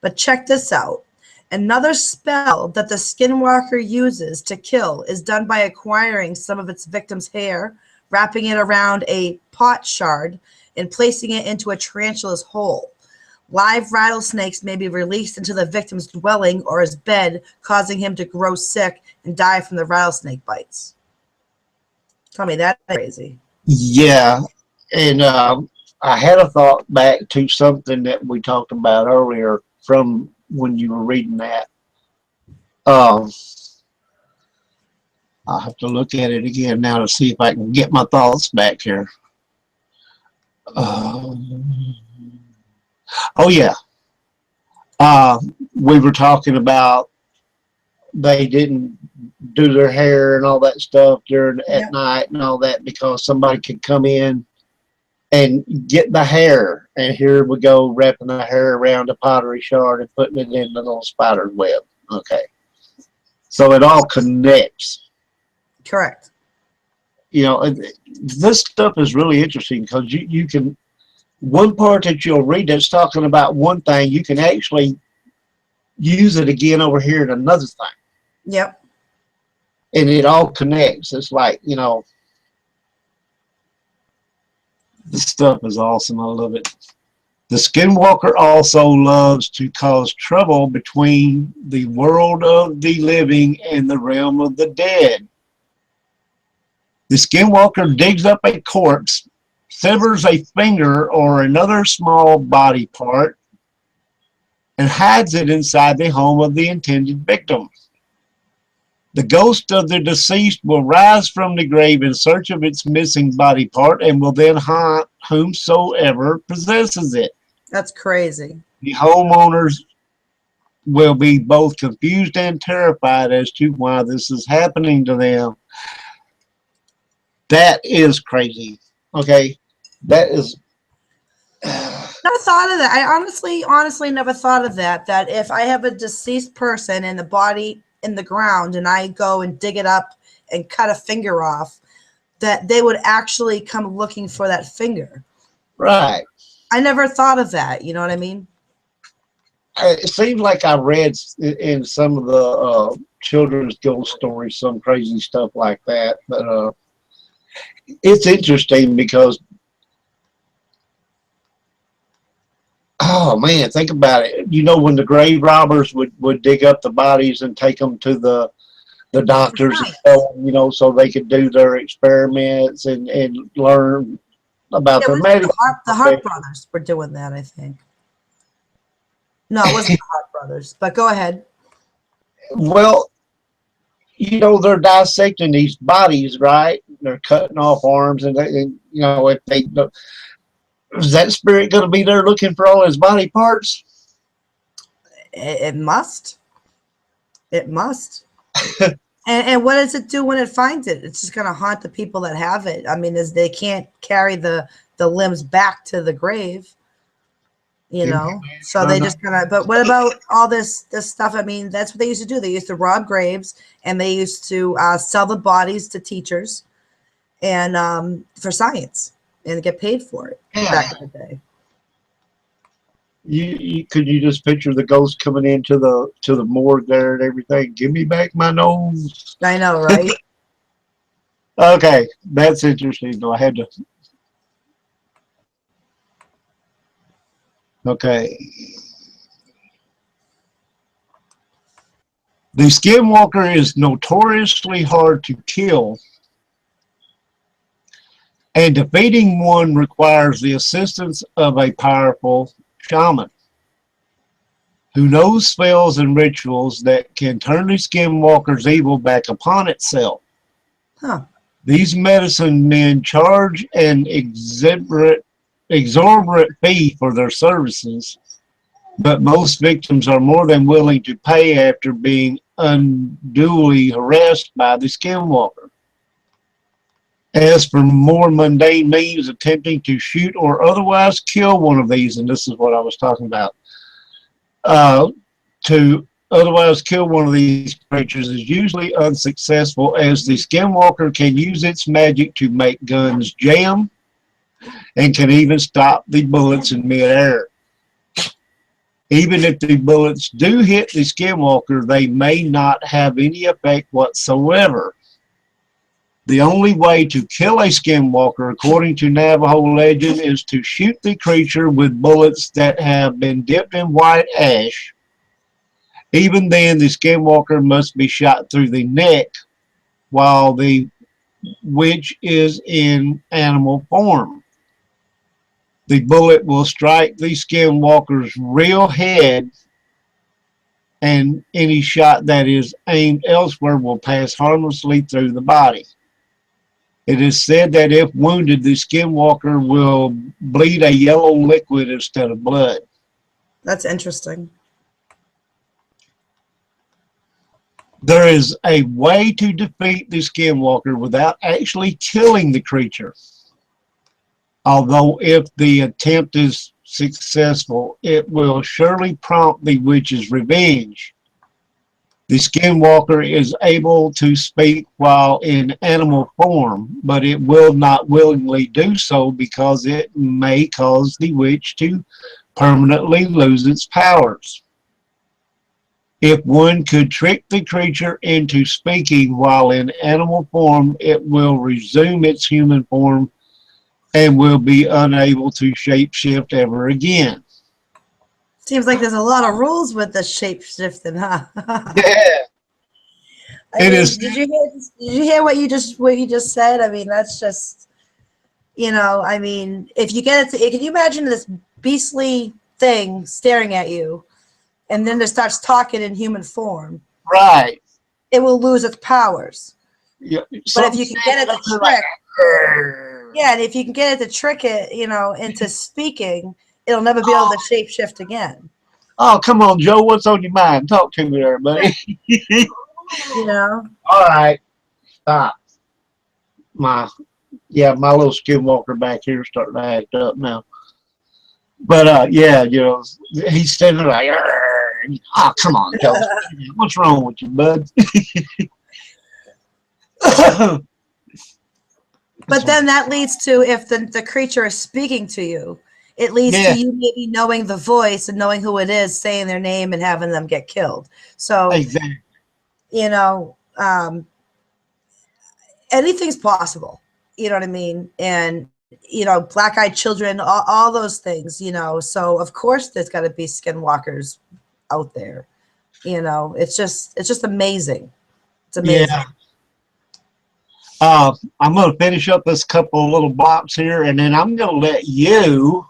But check this out. Another spell that the skinwalker uses to kill is done by acquiring some of its victim's hair, wrapping it around a pot shard, and placing it into a tarantula's hole. Live rattlesnakes may be released into the victim's dwelling or his bed, causing him to grow sick and die from the rattlesnake bites. Tell me that's crazy. Yeah, and I had a thought back to something that we talked about earlier from when you were reading that. Um, I'll have to look at it again now to see if I can get my thoughts back here. Um, oh yeah, uh, we were talking about they didn't do their hair and all that stuff during at Yep. night and all that because somebody could come in and get the hair. And here we go wrapping the hair around a pottery shard and putting it in the little spider's web. Okay. So it all connects. Correct. You know, this stuff is really interesting because you can, one part that you'll read that's talking about one thing, you can actually use it again over here in another thing. Yep. And it all connects. It's like, you know, this stuff is awesome. I love it. The skinwalker also loves to cause trouble between the world of the living and the realm of the dead. The skinwalker digs up a corpse, severs a finger or another small body part, and hides it inside the home of the intended victim. The ghost of the deceased will rise from the grave in search of its missing body part and will then haunt whomsoever possesses it. That's crazy. The homeowners will be both confused and terrified as to why this is happening to them. That is crazy. Okay, that is. Never thought of that. I honestly never thought of that. That if I have a deceased person and the body in the ground and I go and dig it up and cut a finger off, that they would actually come looking for that finger. Right. I never thought of that. You know what I mean? It seems like I read in some of the children's ghost stories some crazy stuff like that, but it's interesting because, oh man, think about it. You know, when the grave robbers would dig up the bodies and take them to the doctors, and tell them, you know, so they could do their experiments and learn about Yeah, their it was medical. the Hart brothers were doing that, I think. No, it wasn't the Hart brothers, but go ahead. Well, you know, they're dissecting these bodies, right? They're cutting off arms, and you know, if they is that spirit going to be there looking for all his body parts? It must. It must. And what does it do when it finds it? It's just going to haunt the people that have it. I mean, as they can't carry the limbs back to the grave, you know. So they just kind of. But what about all this stuff? I mean, that's what they used to do. They used to rob graves, and they used to sell the bodies to teachers, and for science, and get paid for it back in the day. Could you just picture the ghost coming into the morgue there and everything? Give me back my nose. I know, right? Okay, that's interesting. Though I had to. Okay. The skinwalker is notoriously hard to kill, and defeating one requires the assistance of a powerful shaman who knows spells and rituals that can turn the skinwalker's evil back upon itself. Huh. These medicine men charge an exorbitant fee for their services, but most victims are more than willing to pay after being unduly harassed by the skinwalker. As for more mundane means, attempting to shoot or otherwise kill one of these, and this is what I was talking about, to otherwise kill one of these creatures is usually unsuccessful, as the skinwalker can use its magic to make guns jam and can even stop the bullets in midair. Even if the bullets do hit the skinwalker, they may not have any effect whatsoever. The only way to kill a skinwalker, according to Navajo legend, is to shoot the creature with bullets that have been dipped in white ash. Even then, the skinwalker must be shot through the neck while the witch is in animal form. The bullet will strike the skinwalker's real head, and any shot that is aimed elsewhere will pass harmlessly through the body. It is said that if wounded, the skinwalker will bleed a yellow liquid instead of blood. That's interesting. There is a way to defeat the skinwalker without actually killing the creature. Although if the attempt is successful, it will surely prompt the witch's revenge. The skinwalker is able to speak while in animal form, but it will not willingly do so because it may cause the witch to permanently lose its powers. If one could trick the creature into speaking while in animal form, it will resume its human form and will be unable to shapeshift ever again. Seems like there's a lot of rules with the shape shifting, huh? Yeah. Did you hear what you just said? I mean, that's just, I mean, if you get it, can you imagine this beastly thing staring at you, and then it starts talking in human form? Right. It will lose its powers. Yeah. But if you can get it to trick, yeah, and if you can get it to trick it, into speaking, it'll never be able to shapeshift again. Oh, come on, Joe. What's on your mind? Talk to me there, buddy. All right. Stop. My little skinwalker back here is starting to act up now. But, yeah, he's standing there like, oh, come on, Joe. What's wrong with you, bud? But then that leads to, if the creature is speaking to you, it leads to you maybe knowing the voice and knowing who it is, saying their name and having them get killed. So, exactly. Anything's possible. You know what I mean? And, black-eyed children, all those things, So, of course, there's got to be skinwalkers out there. It's just amazing. It's amazing. Yeah. I'm going to finish up this couple of little blocks here, and then I'm going to let you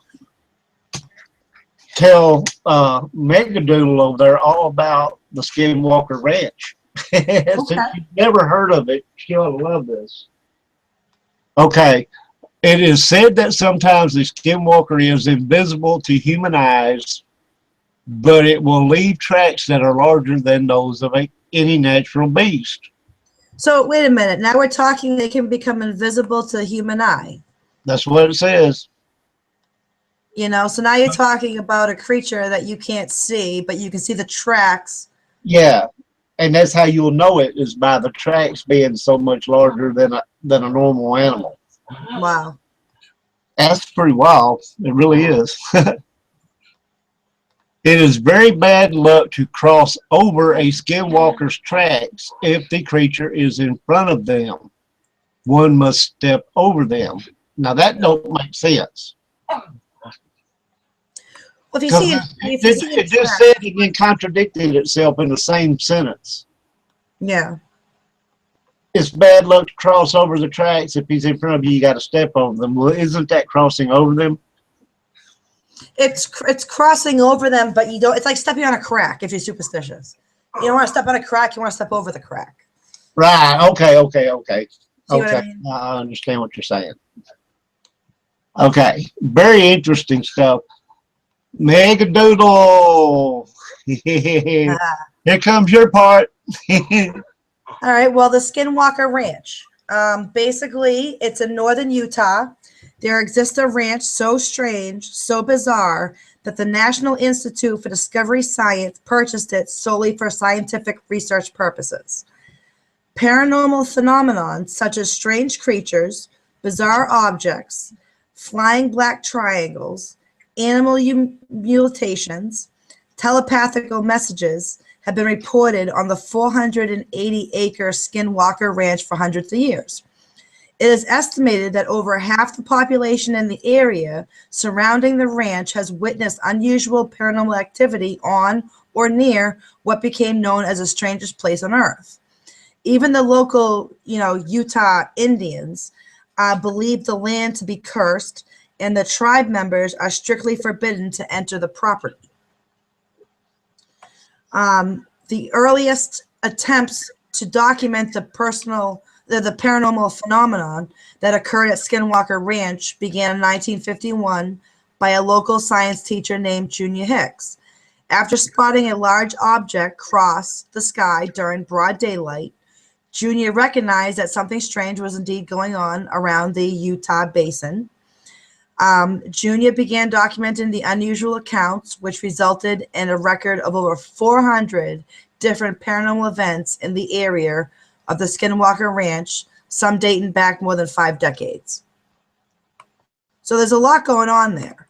tell Megadoodle over there all about the Skinwalker Ranch. Since you've never heard of it, she'll love this. Okay. It is said that sometimes the Skinwalker is invisible to human eyes, but it will leave tracks that are larger than those of any natural beast. So wait a minute. Now we're talking they can become invisible to the human eye. That's what it says. So now you're talking about a creature that you can't see, but you can see the tracks. Yeah, and that's how you'll know it, is by the tracks being so much larger than a normal animal. Wow. That's pretty wild. It really is. It is very bad luck to cross over a skinwalker's tracks if the creature is in front of them. One must step over them. Now that don't make sense. Well, if you see it just said it and contradicted itself in the same sentence. Yeah. It's bad luck to cross over the tracks. If he's in front of you, you got to step over them. Well, isn't that crossing over them? It's crossing over them, but you don't. It's like stepping on a crack if you're superstitious. You don't want to step on a crack. You want to step over the crack. Right. Okay. See what I Okay. mean? I understand what you're saying. Okay. Very interesting stuff. Megadoodle. Here comes your part. All right. Well, the Skinwalker Ranch. Basically, it's in northern Utah. There exists a ranch so strange, so bizarre, that the National Institute for Discovery Science purchased it solely for scientific research purposes. Paranormal phenomenon such as strange creatures, bizarre objects, flying black triangles, animal mutations, telepathical messages have been reported on the 480-acre Skinwalker Ranch for hundreds of years. It is estimated that over half the population in the area surrounding the ranch has witnessed unusual paranormal activity on or near what became known as the strangest place on earth. Even the local, Utah Indians believe the land to be cursed, and the tribe members are strictly forbidden to enter the property. The earliest attempts to document the paranormal phenomenon that occurred at Skinwalker Ranch began in 1951 by a local science teacher named Junior Hicks. After spotting a large object cross the sky during broad daylight, Junior recognized that something strange was indeed going on around the Utah basin. Junior began documenting the unusual accounts, which resulted in a record of over 400 different paranormal events in the area of the Skinwalker Ranch, some dating back more than 5 decades. So there's a lot going on there.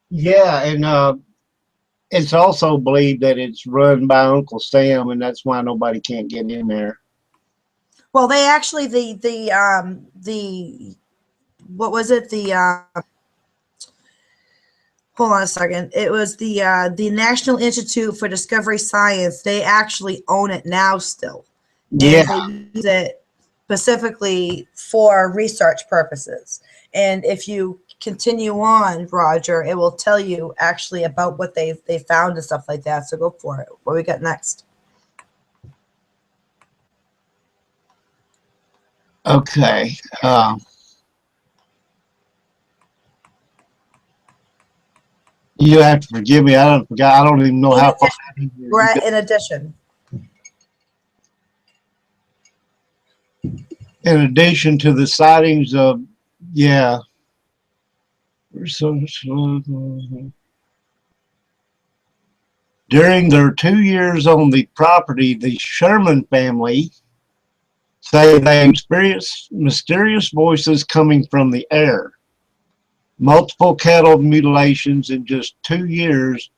Yeah, and it's also believed that it's run by Uncle Sam, and that's why nobody can't get in there. Well, they actually what was it? Hold on a second. It was the National Institute for Discovery Science. They actually own it now still. Yeah. And they use it specifically for research purposes. And if you continue on, Roger, it will tell you actually about what they found and stuff like that. So go for it. What we got next? Okay. You have to forgive me. I don't even know how far. We're in addition. In addition to the sightings of, yeah. During their 2 years on the property, the Sherman family say they experienced mysterious voices coming from the air. Multiple cattle mutilations in just 2 years.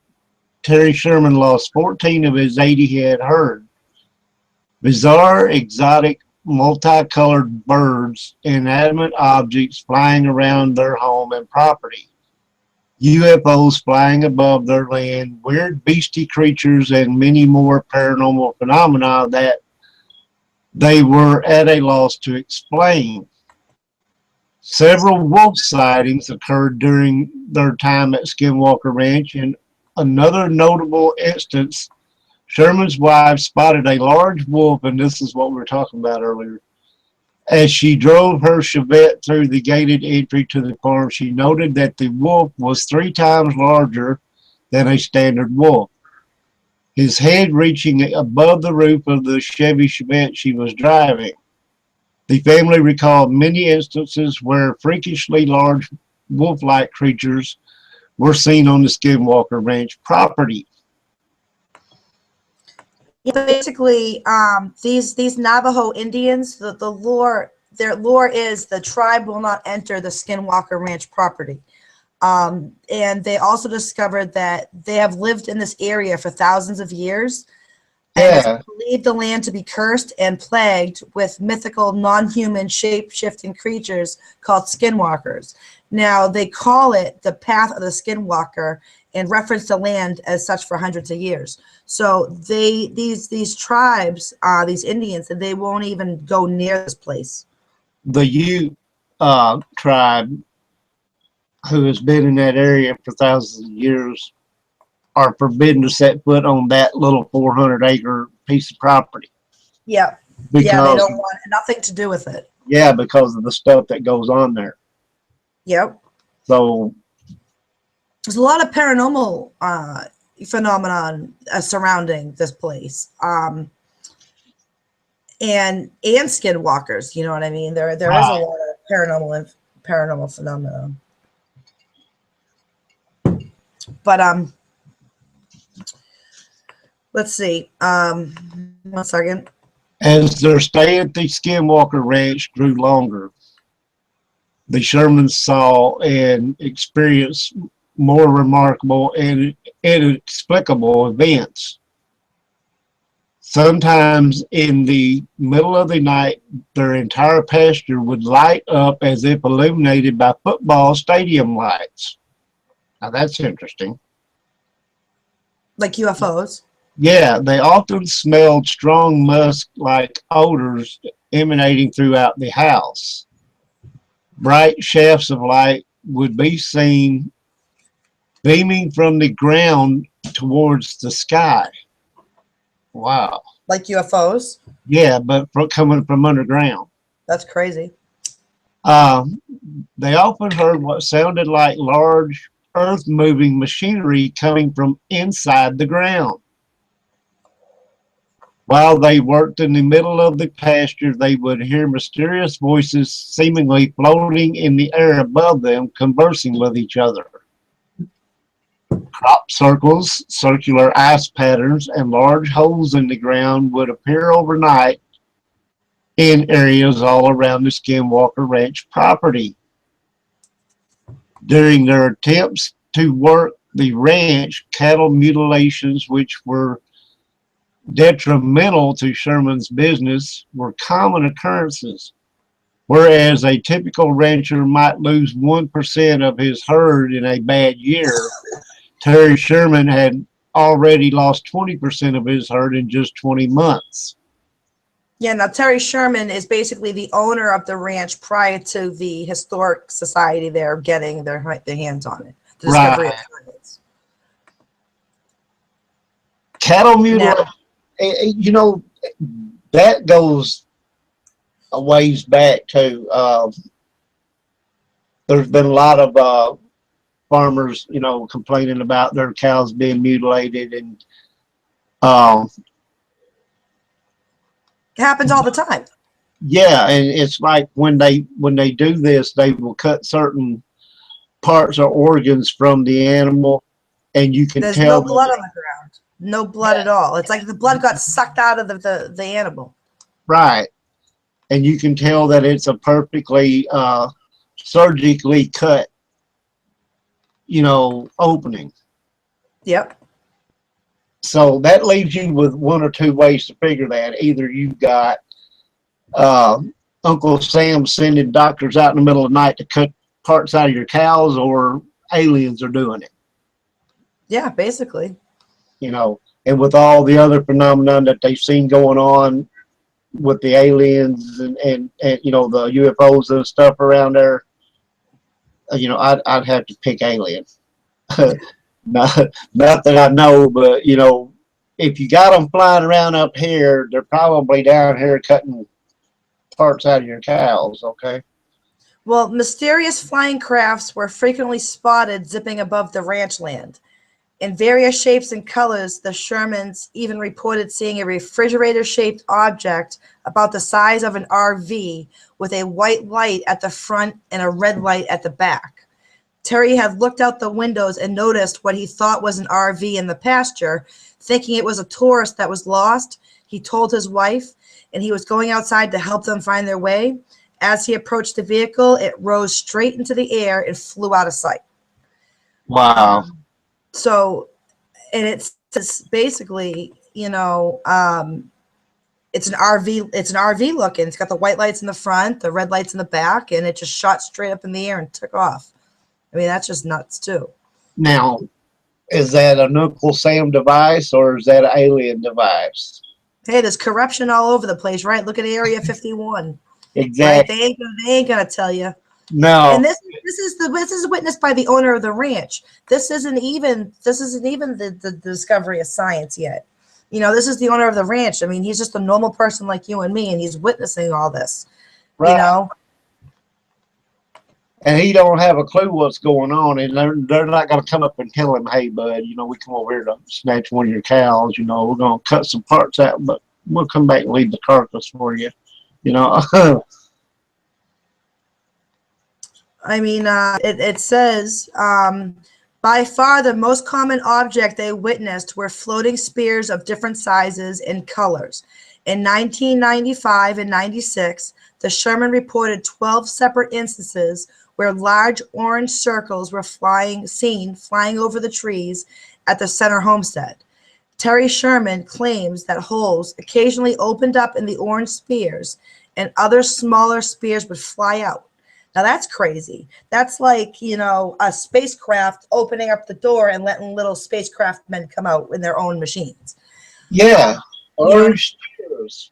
Terry Sherman lost 14 of his 80 he had heard. Bizarre, exotic, multicolored birds, inanimate objects flying around their home and property. UFOs flying above their land, weird beastie creatures, and many more paranormal phenomena that they were at a loss to explain. Several wolf sightings occurred during their time at Skinwalker Ranch. In another notable instance, Sherman's wife spotted a large wolf, and this is what we were talking about earlier. As she drove her Chevette through the gated entry to the farm, she noted that the wolf was 3 times larger than a standard wolf, his head reaching above the roof of the Chevy Chevette she was driving. The family recalled many instances where freakishly large wolf-like creatures were seen on the Skinwalker Ranch property. Yeah, basically, these Navajo Indians, their lore is the tribe will not enter the Skinwalker Ranch property. And they also discovered that they have lived in this area for thousands of years. And it's believed the land to be cursed and plagued with mythical, non-human, shape-shifting creatures called skinwalkers. Now, they call it the Path of the Skinwalker and reference the land as such for hundreds of years. So these tribes, these Indians, they won't even go near this place. The Ute tribe, who has been in that area for thousands of years are forbidden to set foot on that little 400-acre piece of property. Yeah. Yeah, they don't want nothing to do with it. Yeah, because of the stuff that goes on there. Yep. So there's a lot of paranormal phenomenon surrounding this place. And skinwalkers, you know what I mean? There is a lot of paranormal phenomenon. But let's see. 1 second. as their stay at the Skinwalker Ranch grew longer, the Shermans saw and experienced more remarkable and inexplicable events. Sometimes in the middle of the night, their entire pasture would light up as if illuminated by football stadium lights. Now that's interesting. Like UFOs? Yeah, they often smelled strong musk-like odors emanating throughout the house. Bright shafts of light would be seen beaming from the ground towards the sky. Wow. Like UFOs? Yeah, but coming from underground. That's crazy. They often heard what sounded like large earth-moving machinery coming from inside the ground. While they worked in the middle of the pasture, they would hear mysterious voices seemingly floating in the air above them, conversing with each other. Crop circles, circular ice patterns, and large holes in the ground would appear overnight in areas all around the Skinwalker Ranch property. During their attempts to work the ranch, cattle mutilations, which were detrimental to Sherman's business, were common occurrences. Whereas a typical rancher might lose 1% of his herd in a bad year, Terry Sherman had already lost 20% of his herd in just 20 months. Yeah, now Terry Sherman is basically the owner of the ranch prior to the Historic Society there getting their hands on it. The discovery of science. Cattle mutilation, you know, that goes a ways back too. There's been a lot of farmers, you know, complaining about their cows being mutilated, and it happens all the time. yeah, and it's like when they do this, they will cut certain parts or organs from the animal, and you can There's tell no blood on the ground. No blood at all. It's like the blood got sucked out of the animal. Right. And you can tell that it's a perfectly surgically cut, you know, opening. Yep. So that leaves you with one or two ways to figure that. Either you've got Uncle Sam sending doctors out in the middle of the night to cut parts out of your cows, or aliens are doing it. Yeah, basically. You know, and with all the other phenomenon that they've seen going on with the aliens and you know, the UFOs and stuff around there, you know, I'd have to pick aliens. not that I know, but you know, if you got them flying around up here, they're probably down here cutting parts out of your cows. Okay. Well, mysterious flying crafts were frequently spotted zipping above the ranch land. In various shapes and colors, the Shermans even reported seeing a refrigerator-shaped object about the size of an RV with a white light at the front and a red light at the back. Terry had looked out the windows and noticed what he thought was an RV in the pasture. Thinking it was a tourist that was lost, he told his wife, and he was going outside to help them find their way. As he approached the vehicle, it rose straight into the air and flew out of sight. Wow. So, and it's basically, you know, it's an RV. It's an RV looking. It's got the white lights in the front, the red lights in the back, and it just shot straight up in the air and took off. I mean, that's just nuts too. Now, is that an Uncle Sam device or is that an alien device? Hey, there's corruption all over the place, right? Look at Area 51. Exactly. Right? They ain't gonna tell you. No. And this is witnessed by the owner of the ranch. This isn't even the discovery of science yet. You know, this is the owner of the ranch. I mean, he's just a normal person like you and me, and he's witnessing all this. Right. You know, and he don't have a clue what's going on, and they're not going to come up and tell him, "Hey, bud, you know, we come over here to snatch one of your cows. You know, we're going to cut some parts out, but we'll come back and leave the carcass for you." You know. I mean, it says by far the most common object they witnessed were floating spears of different sizes and colors. In 1995 and 96, the Sherman reported 12 separate instances where large orange circles were seen flying over the trees at the center homestead. Terry Sherman claims that holes occasionally opened up in the orange spears and other smaller spears would fly out. Now that's crazy. That's like, you know, a spacecraft opening up the door and letting little spacecraft men come out in their own machines. Yeah. Orange spears.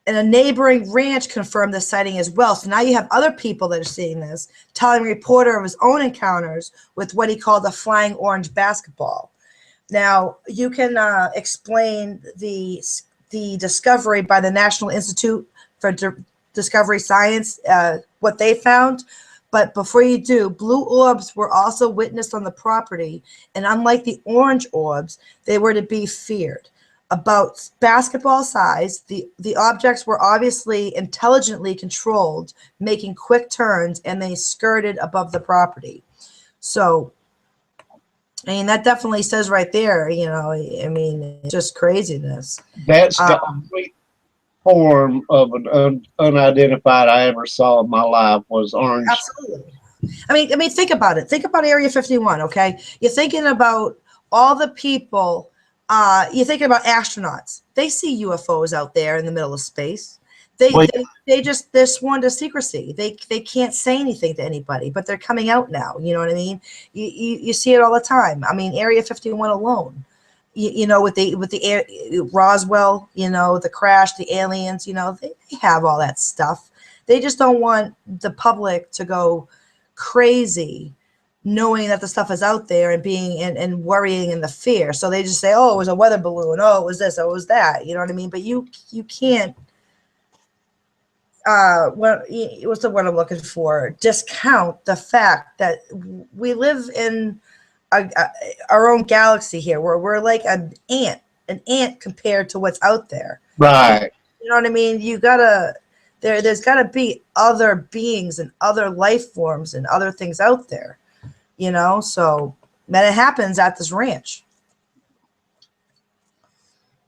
And a neighboring ranch confirmed the sighting as well. So now you have other people that are seeing this, telling a reporter of his own encounters with what he called a flying orange basketball. Now, you can explain the discovery by the National Institute for Discovery Science, what they found. But before you do, blue orbs were also witnessed on the property. And unlike the orange orbs, they were to be feared. About basketball size, the objects were obviously intelligently controlled, making quick turns, and they skirted above the property. So, I mean, that definitely says right there, you know, I mean, it's just craziness. That's the only form of an unidentified I ever saw in my life was orange. Absolutely. I mean, think about it. Think about Area 51, okay? You're thinking about all the people, you're thinking about astronauts. They see UFOs out there in the middle of space. They're sworn to secrecy. They can't say anything to anybody, but they're coming out now. You know what I mean? You see it all the time. I mean, Area 51 alone. You know, with the Roswell, you know, the crash, the aliens, you know, they have all that stuff. They just don't want the public to go crazy knowing that the stuff is out there and being and worrying in the fear. So they just say, oh, it was a weather balloon. Oh, it was this. Oh, it was that. You know what I mean? But you can't, what's the word I'm looking for? Discount the fact that we live in our own galaxy here, where we're like an ant compared to what's out there. Right. You know what I mean? There's gotta be other beings and other life forms and other things out there, you know? So that it happens at this ranch.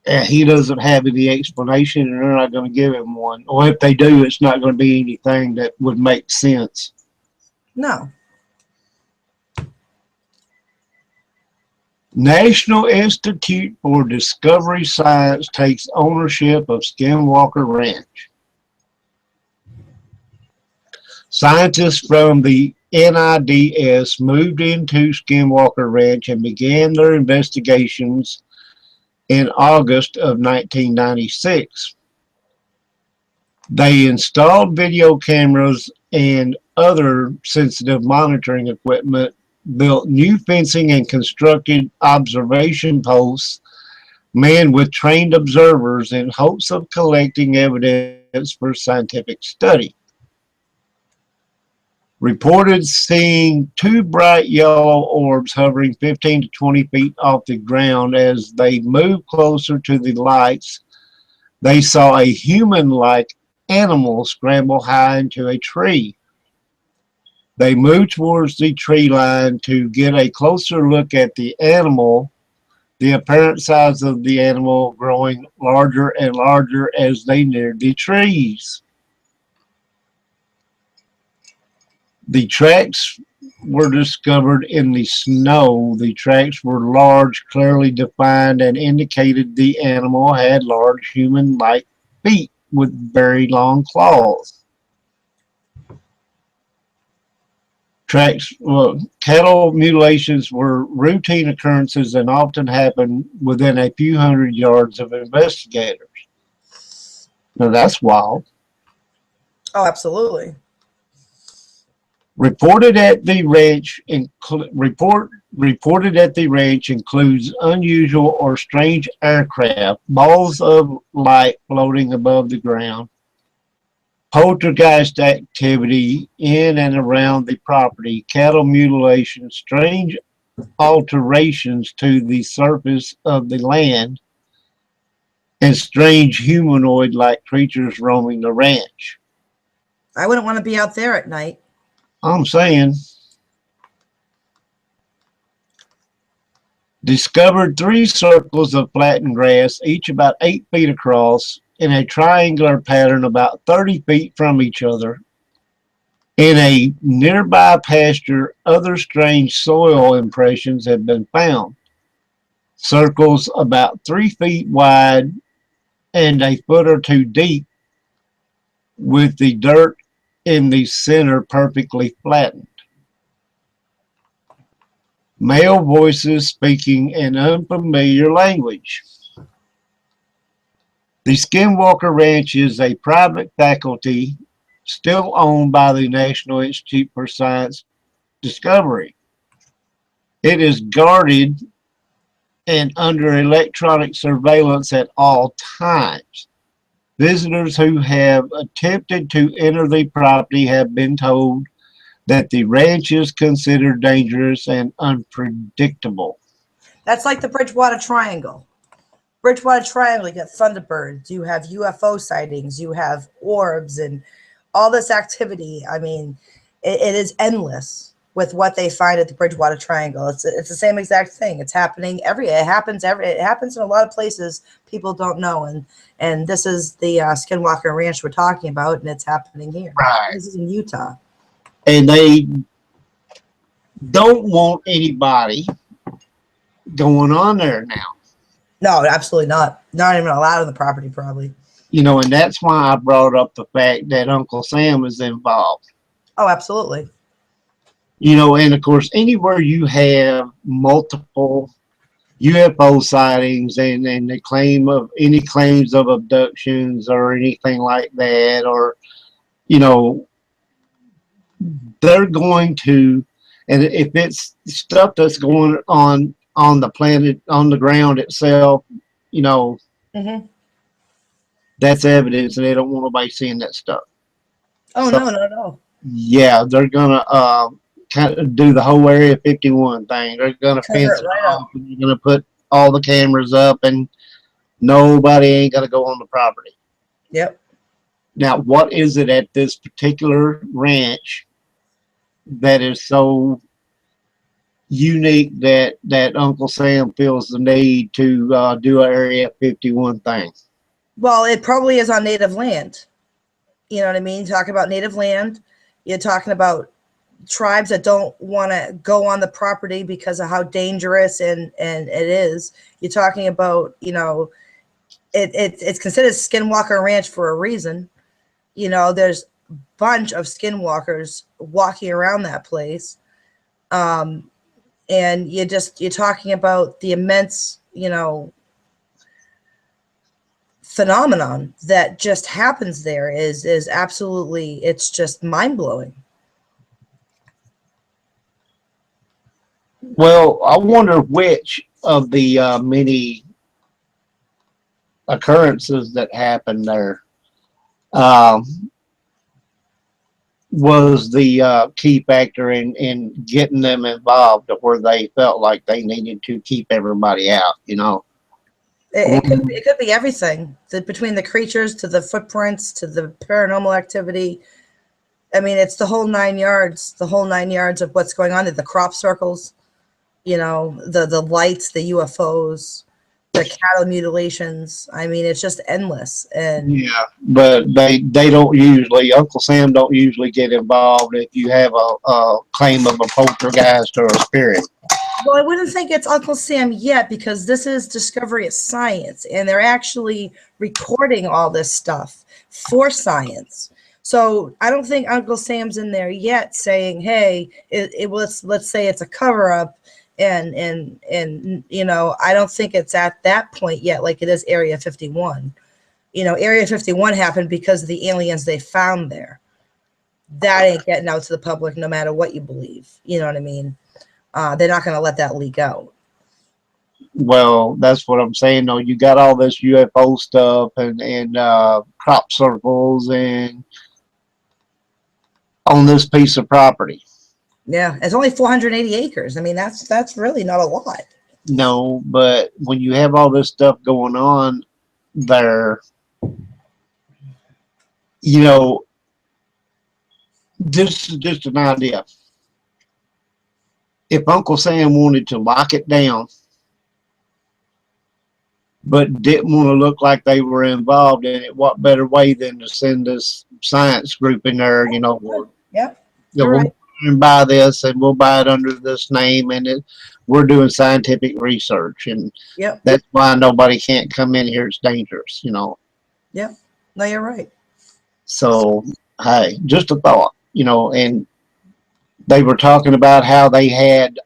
And he doesn't have any explanation, and they're not going to give him one. Or if they do, it's not going to be anything that would make sense. No. National Institute for Discovery Science takes ownership of Skinwalker Ranch. Scientists from the NIDS moved into Skinwalker Ranch and began their investigations in August of 1996. They installed video cameras and other sensitive monitoring equipment, built new fencing, and constructed observation posts manned with trained observers in hopes of collecting evidence for scientific study. Reported seeing two bright yellow orbs hovering 15 to 20 feet off the ground. As they moved closer to the lights, they saw a human-like animal scramble high into a tree. They moved towards the tree line to get a closer look at the animal, the apparent size of the animal growing larger and larger as they neared the trees. The tracks were discovered in the snow. The tracks were large, clearly defined, and indicated the animal had large human-like feet with very long claws. Cattle mutilations were routine occurrences and often happened within a few hundred yards of investigators. Now that's wild. Oh, absolutely. Reported at the ranch includes unusual or strange aircraft, balls of light floating above the ground, poltergeist activity in and around the property, cattle mutilation, strange alterations to the surface of the land, and strange humanoid-like creatures roaming the ranch. I wouldn't want to be out there at night. I'm saying, discovered 3 circles of flattened grass, each about 8 feet across, in a triangular pattern about 30 feet from each other. In a nearby pasture, other strange soil impressions have been found. Circles about 3 feet wide and a foot or 2 deep, with the dirt in the center perfectly flattened. Male voices speaking an unfamiliar language. The Skinwalker Ranch is a private faculty still owned by the National Institute for Science Discovery. It is guarded and under electronic surveillance at all times. Visitors who have attempted to enter the property have been told that the ranch is considered dangerous and unpredictable. That's like the Bridgewater Triangle. Bridgewater Triangle, you got thunderbirds, you have UFO sightings, you have orbs, and all this activity. I mean, it is endless with what they find at the Bridgewater Triangle. It's the same exact thing. It's happening it happens in a lot of places people don't know, and this is the Skinwalker Ranch we're talking about, and it's happening here. Right. This is in Utah. And they don't want anybody going on there now. No, absolutely not. Not even allowed on the property, probably. You know, and that's why I brought up the fact that Uncle Sam is involved. Oh, absolutely. You know, and of course, anywhere you have multiple UFO sightings and the claims of abductions or anything like that, or, you know, they're going to, and if it's stuff that's going on the planet, on the ground itself, you know, that's evidence, and they don't want nobody seeing that stuff. Oh, so, no. Yeah, they're gonna kind of do the whole Area 51 thing. They're gonna fence it off, and they're gonna put all the cameras up, and nobody ain't gonna go on the property. Yep. Now, what is it at this particular ranch that is so unique that Uncle Sam feels the need to do an Area 51 thing? Well, it probably is on native land. You know what I mean? Talking about native land, you're talking about tribes that don't want to go on the property because of how dangerous and it is. You're talking about, you know, it's considered Skinwalker Ranch for a reason. You know, there's a bunch of skinwalkers walking around that place. And you're talking about the immense, you know, phenomenon that just happens there is absolutely, it's just mind-blowing. Well, I wonder which of the many occurrences that happened there was the key factor in getting them involved, where they felt like they needed to keep everybody out, you know. It could be everything, between the creatures to the footprints to the paranormal activity. I mean, it's the whole 9 yards, of what's going on. The crop circles, you know, the lights, the UFOs, the cattle mutilations. I mean, it's just endless. And yeah, but they don't usually, Uncle Sam don't usually get involved if you have a claim of a poltergeist or a spirit. Well, I wouldn't think it's Uncle Sam yet, because this is Discovery of Science, and they're actually recording all this stuff for science. So I don't think Uncle Sam's in there yet saying, hey, let's say it's a cover-up, and you know, I don't think it's at that point yet, like it is Area 51. You know, Area 51 happened because of the aliens they found there. that ain't getting out to the public no matter what you believe. You know what I mean? They're not going to let that leak out. Well, that's what I'm saying. Though you got all this UFO stuff and crop circles and on this piece of property. Yeah, it's only 480 acres. I mean, that's really not a lot. No, but when you have all this stuff going on there, you know, this is just an idea. If Uncle Sam wanted to lock it down, but didn't want to look like they were involved in it, what better way than to send this science group in there, you know, Yep. we'll Right. buy this and we'll buy it under this name and we're doing scientific research and Yep. that's why nobody can't come in here. It's dangerous, you know. Yep. No, you're right. So, hey, just a thought, you know, and they were talking about how they had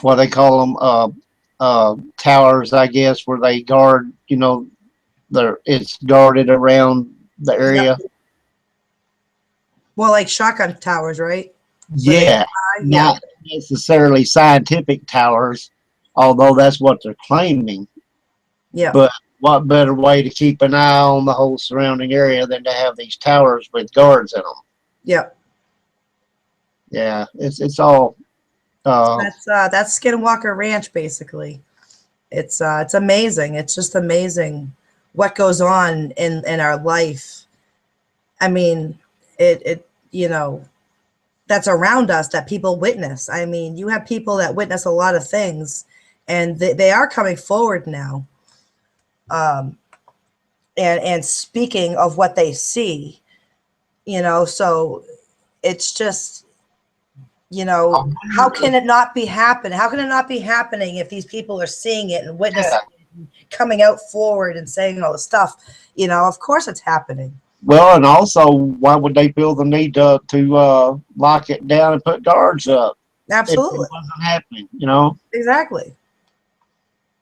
what they call them towers, I guess, where they guard, you know, it's guarded around the area. Yep. Well, like shotgun towers, right? Yeah, not necessarily scientific towers, although that's what they're claiming. Yeah. But what better way to keep an eye on the whole surrounding area than to have these towers with guards in them? Yeah. Yeah, it's all. That's Skinwalker Ranch, basically. It's amazing. It's just amazing what goes on in our life. I mean, it you know, that's around us that people witness. I mean, you have people that witness a lot of things, and they are coming forward now. And speaking of what they see, you know, so it's just, you know, how can it not be happening? How can it not be happening if these people are seeing it and witnessing it and coming out forward and saying all the stuff? You know, of course it's happening. Well, and also, why would they feel the need to lock it down and put guards up? Absolutely. If it wasn't happening, you know? Exactly.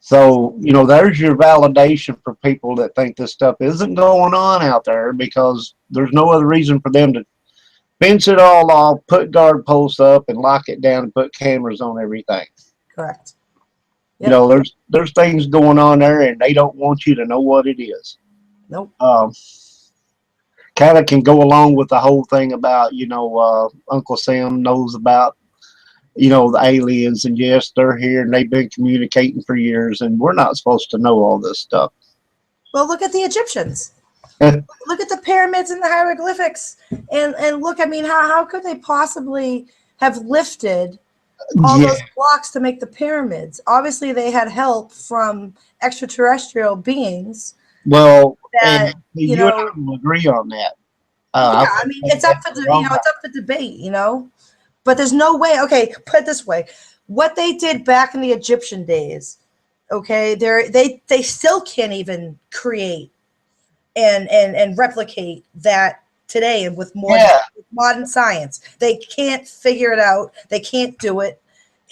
So, you know, there's your validation for people that think this stuff isn't going on out there because there's no other reason for them to fence it all off, put guard posts up, and lock it down and put cameras on everything. Correct. Yep. You know, there's things going on there, and they don't want you to know what it is. Nope. Kind of can go along with the whole thing about, you know, Uncle Sam knows about, you know, the aliens, and yes, they're here and they've been communicating for years, and we're not supposed to know all this stuff. Well, look at the Egyptians. Look at the pyramids and the hieroglyphics, and look. I mean, how could they possibly have lifted all those blocks to make the pyramids? Obviously, they had help from extraterrestrial beings. Well, that, and you and I will agree on that. Yeah, I mean, it's up for it's up for debate, you know. But there's no way. Okay, put it this way: what they did back in the Egyptian days, okay, they still can't even create and replicate that today with modern science. They can't figure it out. They can't do it.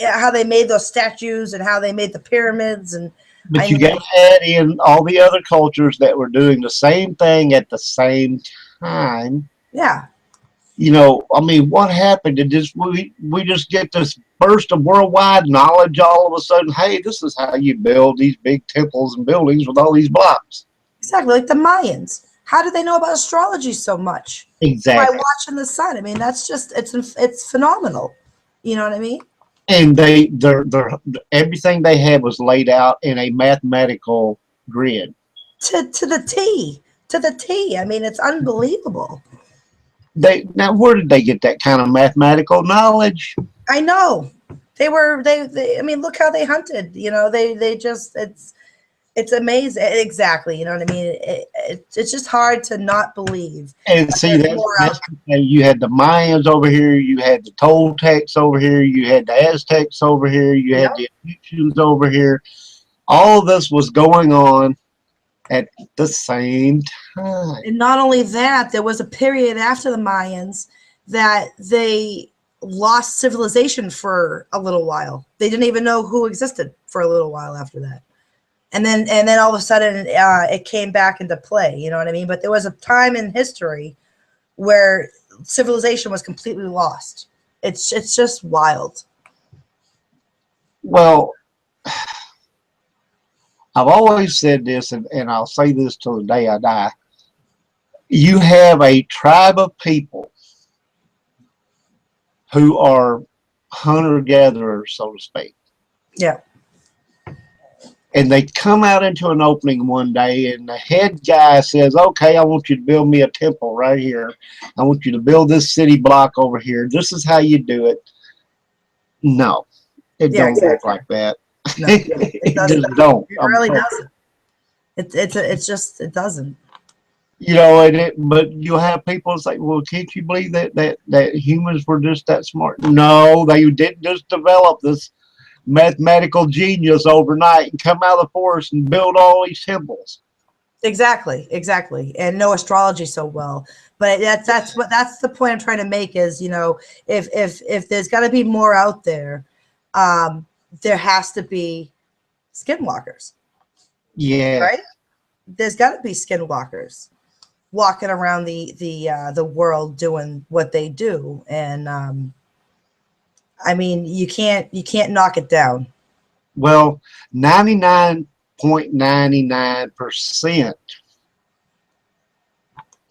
How they made those statues and how they made the pyramids and. But you got to add in all the other cultures that were doing the same thing at the same time. Yeah. You know, I mean, what happened? Did this we just get this burst of worldwide knowledge all of a sudden? Hey, this is how you build these big temples and buildings with all these blocks. Exactly, like the Mayans. How did they know about astrology so much? Exactly. By watching the sun. I mean, that's just it's phenomenal. You know what I mean? And their everything they had was laid out in a mathematical grid. To the T. To the T. I mean, it's unbelievable. Now where did they get that kind of mathematical knowledge? I know. They I mean, look how they hunted. You know, they just it's amazing. Exactly. You know what I mean? It's just hard to not believe. And see, that's you had the Mayans over here, you had the Toltecs over here, you had the Aztecs over here, you had the Egyptians over here. All of this was going on at the same time. And not only that, there was a period after the Mayans that they lost civilization for a little while. They didn't even know who existed for a little while after that. and then all of a sudden it came back into play. You know what I mean? But there was a time in history where civilization was completely lost. It's just wild. Well, I've always said this, and I'll say this till the day I die. You have a tribe of people who are hunter-gatherers, so to speak. Yeah. And they come out into an opening one day, and the head guy says, okay, I want you to build me a temple right here. I want you to build this city block over here. This is how you do it. No, it Yeah, don't work exactly. like that. No, it It doesn't. just don't. It I'm really sorry. doesn't. It doesn't. You know, but you have people say, well, can't you believe that humans were just that smart? No, they didn't just develop this mathematical genius overnight and come out of the forest and build all these temples. Exactly, and know astrology so well. But that's the point I'm trying to make is, if there's got to be more out there, there has to be skinwalkers, Yeah. right? There's got to be skinwalkers walking around the world doing what they do, and I mean, you can't knock it down. Well, 99.99%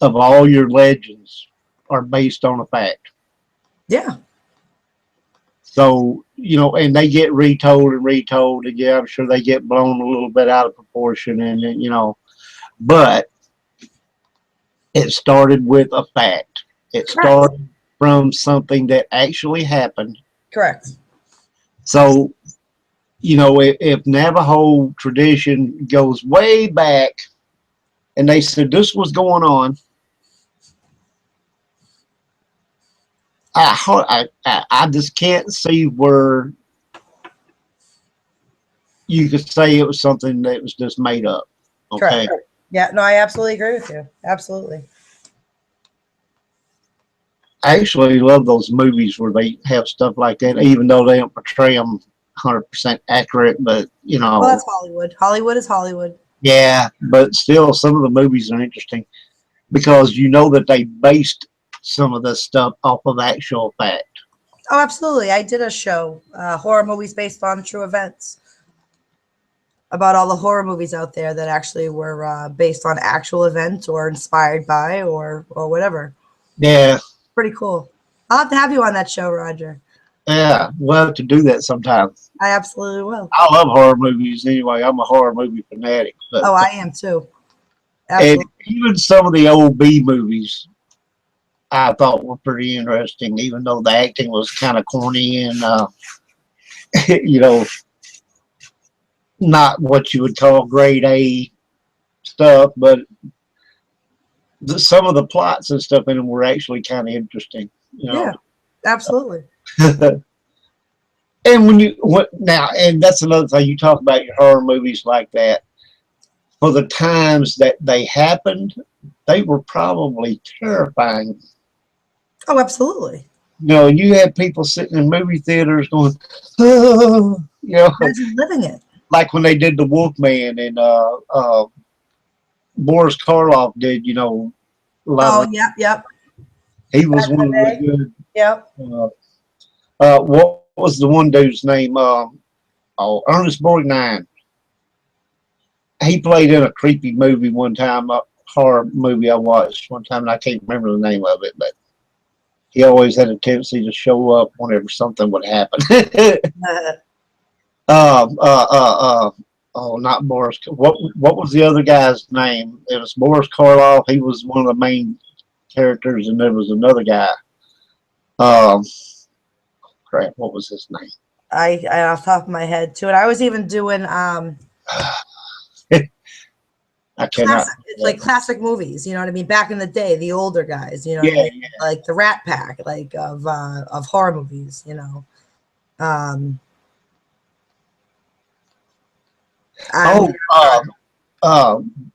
of all your legends are based on a fact. Yeah. So, and they get retold and retold, and yeah, I'm sure they get blown a little bit out of proportion, and but it started with a fact. It started from something that actually happened. Correct. So, if Navajo tradition goes way back, and they said this was going on, I just can't see where you could say it was something that was just made up. Okay. Correct. Yeah, no, I absolutely agree with you. Absolutely. I actually love those movies where they have stuff like that, even though they don't portray them 100% accurate. But Well, that's Hollywood. Hollywood is Hollywood. Yeah, but still, some of the movies are interesting because that they based some of this stuff off of actual fact. Oh, absolutely. I did a show, horror movies based on true events, about all the horror movies out there that actually were based on actual events or inspired by or whatever. Yeah. Pretty cool. I'll have to have you on that show, Roger. Yeah, we'll have to do that sometime. I absolutely will. I love horror movies anyway. I'm a horror movie fanatic. But, I am too. Absolutely. And even some of the old B movies I thought were pretty interesting, even though the acting was kind of corny and, not what you would call grade A stuff, but some of the plots and stuff in them were actually kind of interesting. Yeah, absolutely. And and that's another thing, you talk about your horror movies like that. For the times that they happened, they were probably terrifying. Oh, absolutely. You had people sitting in movie theaters going, oh, imagine living it. Like when they did the Wolfman and Boris Karloff did, Oh, yep. He was one of the good. Yep. What was the one dude's name? Ernest Borgnine. He played in a creepy movie one time, a horror movie I watched one time, and I can't remember the name of it, but he always had a tendency to show up whenever something would happen. Not Boris. What was the other guy's name? It was Boris Karloff. He was one of the main characters, and there was another guy. Crap, what was his name? I off the top of my head too, and I was even doing I cannot. It's like classic movies, you know what I mean? Back in the day, the older guys, you know, Yeah, what I mean? Like the Rat Pack, like of horror movies,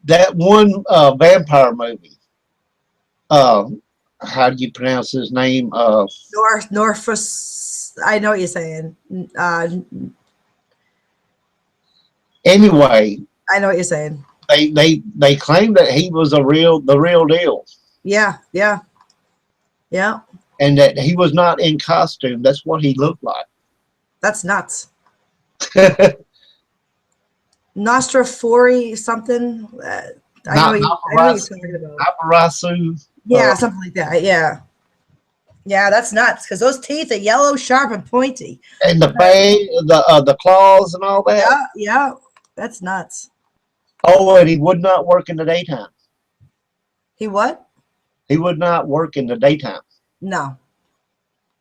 that one vampire movie. How do you pronounce his name? Norphus. I know what you're saying. Anyway, I know what you're saying. They claimed that he was the real deal, Yeah, yeah, yeah. and that he was not in costume. That's what he looked like. That's nuts. Nostrafori something. I know what you're talking about. Aparasu. Yeah, something like that. Yeah, yeah. That's nuts because those teeth are yellow, sharp, and pointy. And the fang, the claws and all that. Yeah, yeah. That's nuts. Oh, and he would not work in the daytime. He what? He would not work in the daytime. No.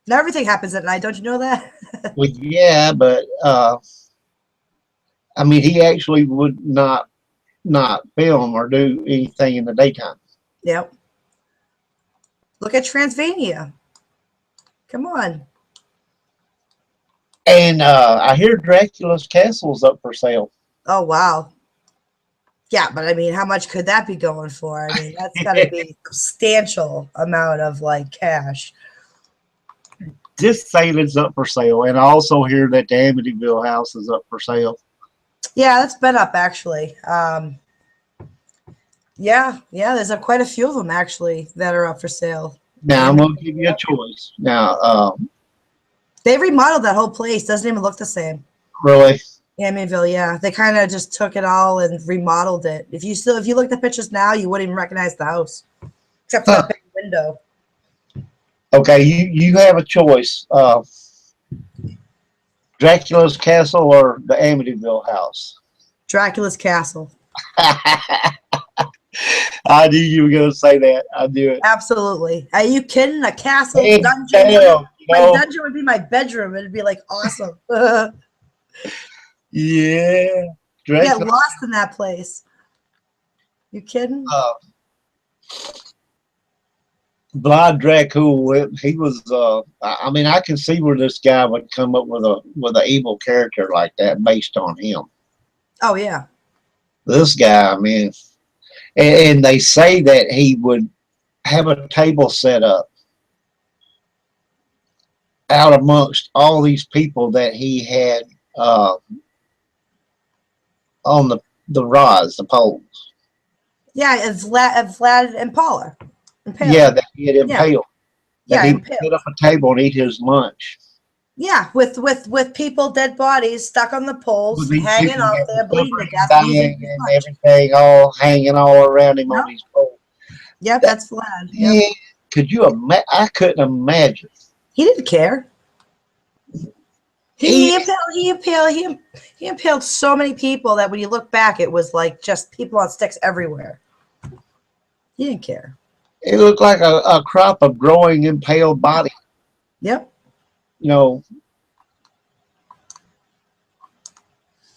Now everything happens at night. Don't you know that? Well, yeah, but I mean, he actually would not film or do anything in the daytime. Yep. Look at Transylvania. Come on. And I hear Dracula's Castle's up for sale. Oh wow. Yeah, but I mean, how much could that be going for? I mean, that's got to be a substantial amount of like cash. This Salem's up for sale, and I also hear that the Amityville house is up for sale. Yeah, that's been up actually. Yeah, there's quite a few of them actually that are up for sale. Now I'm gonna give you a choice. Now, they remodeled that whole place. Doesn't even look the same. really, Amityville, yeah, they kind of just took it all and remodeled it. If you look at the pictures now, you wouldn't even recognize the house, except for that big window. okay, you have a choice: Dracula's Castle or the Amityville house. Dracula's Castle. I knew you were going to say that. I knew it. Absolutely. Are you kidding? A castle Hey, dungeon? damn, My dungeon would be my bedroom. It'd be like awesome. Yeah. Get lost in that place. You kidding? Vlad Dracul, he was. I mean, I can see where this guy would come up with an evil character like that based on him. Oh yeah. This guy, I mean, and they say that he would have a table set up out amongst all these people that he had on the rods, the poles. Yeah, it's Vlad and Paula. Impaled. Yeah, that he had impaled. Yeah, That he impaled. set up a table and eat his lunch. Yeah, with people, dead bodies stuck on the poles, With hanging people out that there, were bleeding to death. dying and everything, all hanging all around him on these poles. Yep, that's Vlad. Yep. Yeah, could you imagine? I couldn't imagine. He didn't care. He impaled so many people that when you look back, it was like just people on sticks everywhere. He didn't care. It looked like a crop of growing impaled body. Yep. You know.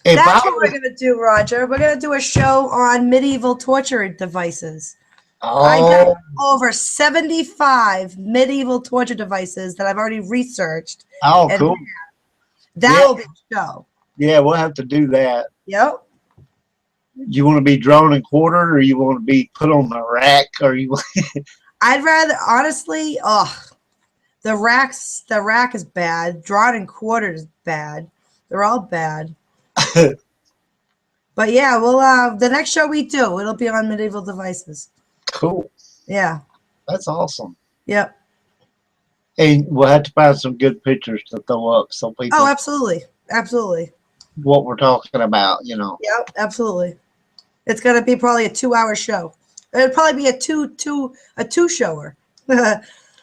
That's what we're going to do, Roger. We're going to do a show on medieval torture devices. I got over 75 medieval torture devices that I've already researched. Oh, cool. That'll be a show. Yeah, we'll have to do that. Yep. You want to be drawn and quartered, or you want to be put on the rack, or you? I'd rather, honestly, the rack is bad. Drawn and quartered is bad. They're all bad. But yeah, well, the next show we do, it'll be on medieval devices. Cool. Yeah. That's awesome. Yep. And we'll have to find some good pictures to throw up so people. Oh, absolutely, absolutely. What we're talking about, you know. Yep, absolutely. It's gonna be probably a 2-hour show. It'll probably be a two shower. Can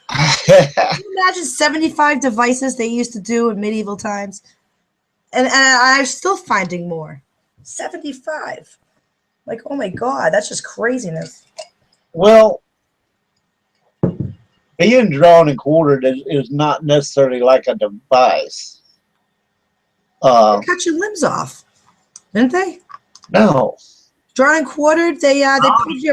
you imagine 75 devices they used to do in medieval times? And I'm still finding more. 75. Like, oh my God, that's just craziness. Well, being drawn and quartered is not necessarily like a device. They cut your limbs off, didn't they? No. Drawn and quartered, they pulled you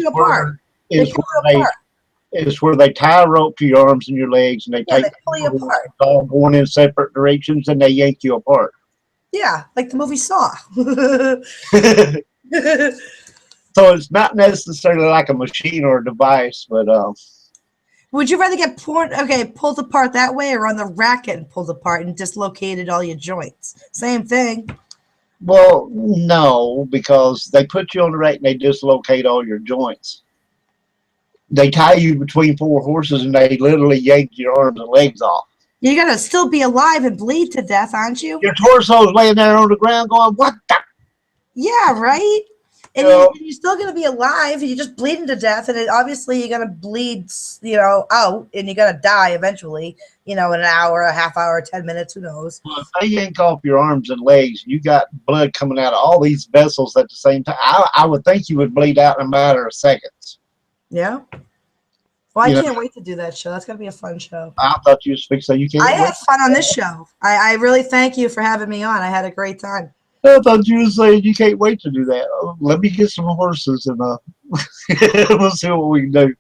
apart. It's where they tie a rope to your arms and your legs, and they they pull you apart. All going in separate directions, and they yank you apart. Yeah, like the movie Saw. So it's not necessarily like a machine or a device, but would you rather get pulled apart that way, or on the rack getting pulled apart and dislocated all your joints? Same thing. Well, no, because they put you on the rack and they dislocate all your joints. They tie you between four horses and they literally yank your arms and legs off. You're gonna still be alive and bleed to death, aren't you? Your torso's laying there on the ground going, what the? Yeah, right. You And know, you're still gonna be alive. You're just bleeding to death, and obviously you're gonna bleed, out, and you're gonna die eventually. In an hour, a half hour, 10 minutes, who knows? if they yank off your arms and legs, you got blood coming out of all these vessels at the same time. I would think you would bleed out in a matter of seconds. Yeah. Well, I You know, can't wait to do that show. That's gonna be a fun show. I thought you would so you I can't wait. had fun on this show. I really thank you for having me on. I had a great time. I thought you were saying you can't wait to do that. Let me get some horses and we'll see what we can do.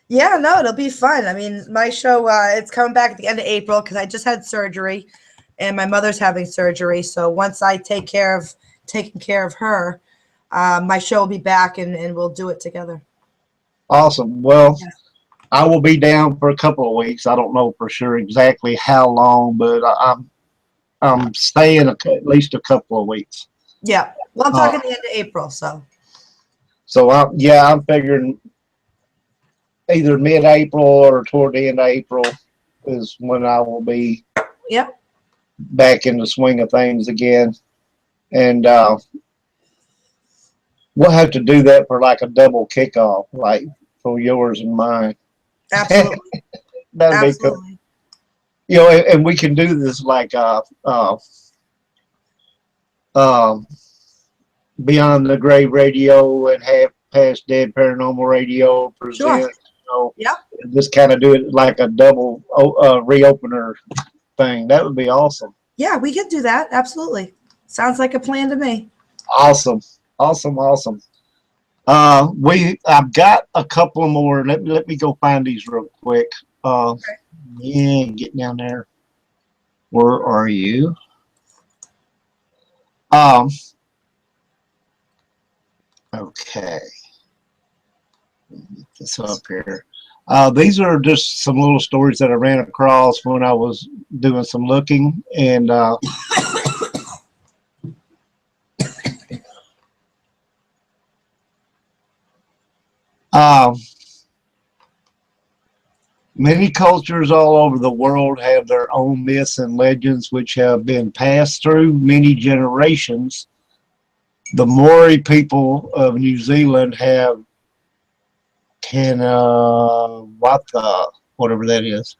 Yeah, no, it'll be fun. I mean, my show, it's coming back at the end of April because I just had surgery and my mother's having surgery. So once I taking care of her, my show will be back and we'll do it together. Awesome. Well, Yes. I will be down for a couple of weeks. I don't know for sure exactly how long, but I'm staying at least a couple of weeks. Yeah. Well, I'm talking the end of April, so. So I'm figuring either mid-April or toward the end of April is when I will be Yep. back in the swing of things again. And we'll have to do that for like a double kickoff, like for yours and mine. Absolutely. That'd be cool. Absolutely. And we can do this like Beyond the Grave Radio and Half Past Dead Paranormal Radio present. Sure. Yep. Just kind of do it like a double reopener thing. That would be awesome. Yeah, we could do that. Absolutely. Sounds like a plan to me. Awesome. I've got a couple more. Let me go find these real quick. Okay. Yeah, get down there. Where are you? Okay. Get this up here. These are just some little stories that I ran across when I was doing some looking, and many cultures all over the world have their own myths and legends which have been passed through many generations. The Maori people of New Zealand have whatever that is.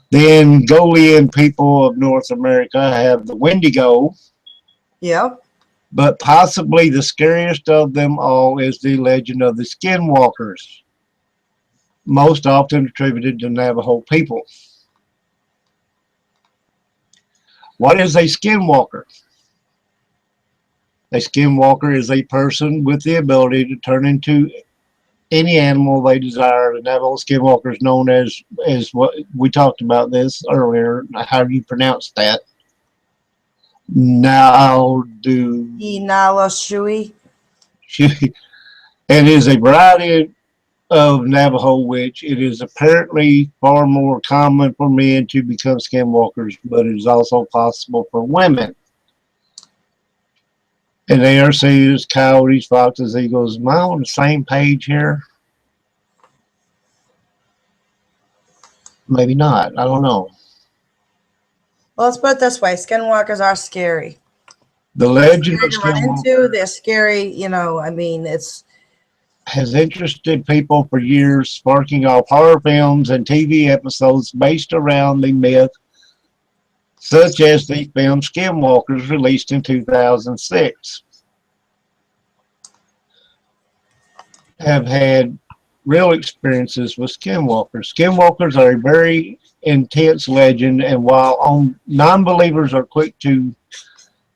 The Algonquian people of North America have the Wendigo. Yep. But possibly the scariest of them all is the legend of the Skinwalkers, most often attributed to Navajo people. What is a Skinwalker? A Skinwalker is a person with the ability to turn into any animal they desire. The Navajo Skinwalker is known as what we talked about this earlier. How do you pronounce that? Inala Shui. It is a variety of Navajo witch. It is apparently far more common for men to become skinwalkers, but it is also possible for women. And they are seen as coyotes, foxes, eagles. Am I on the same page here? Maybe not. I don't know. Well, let's put it this way: skinwalkers are scary. The legend They're of scary to run Skinwalker into. They're scary. I mean, it's. has interested people for years, sparking off horror films and TV episodes based around the myth, such as the film Skinwalkers, released in 2006. Have had real experiences with skinwalkers. Skinwalkers are a very intense legend, and while non-believers are quick to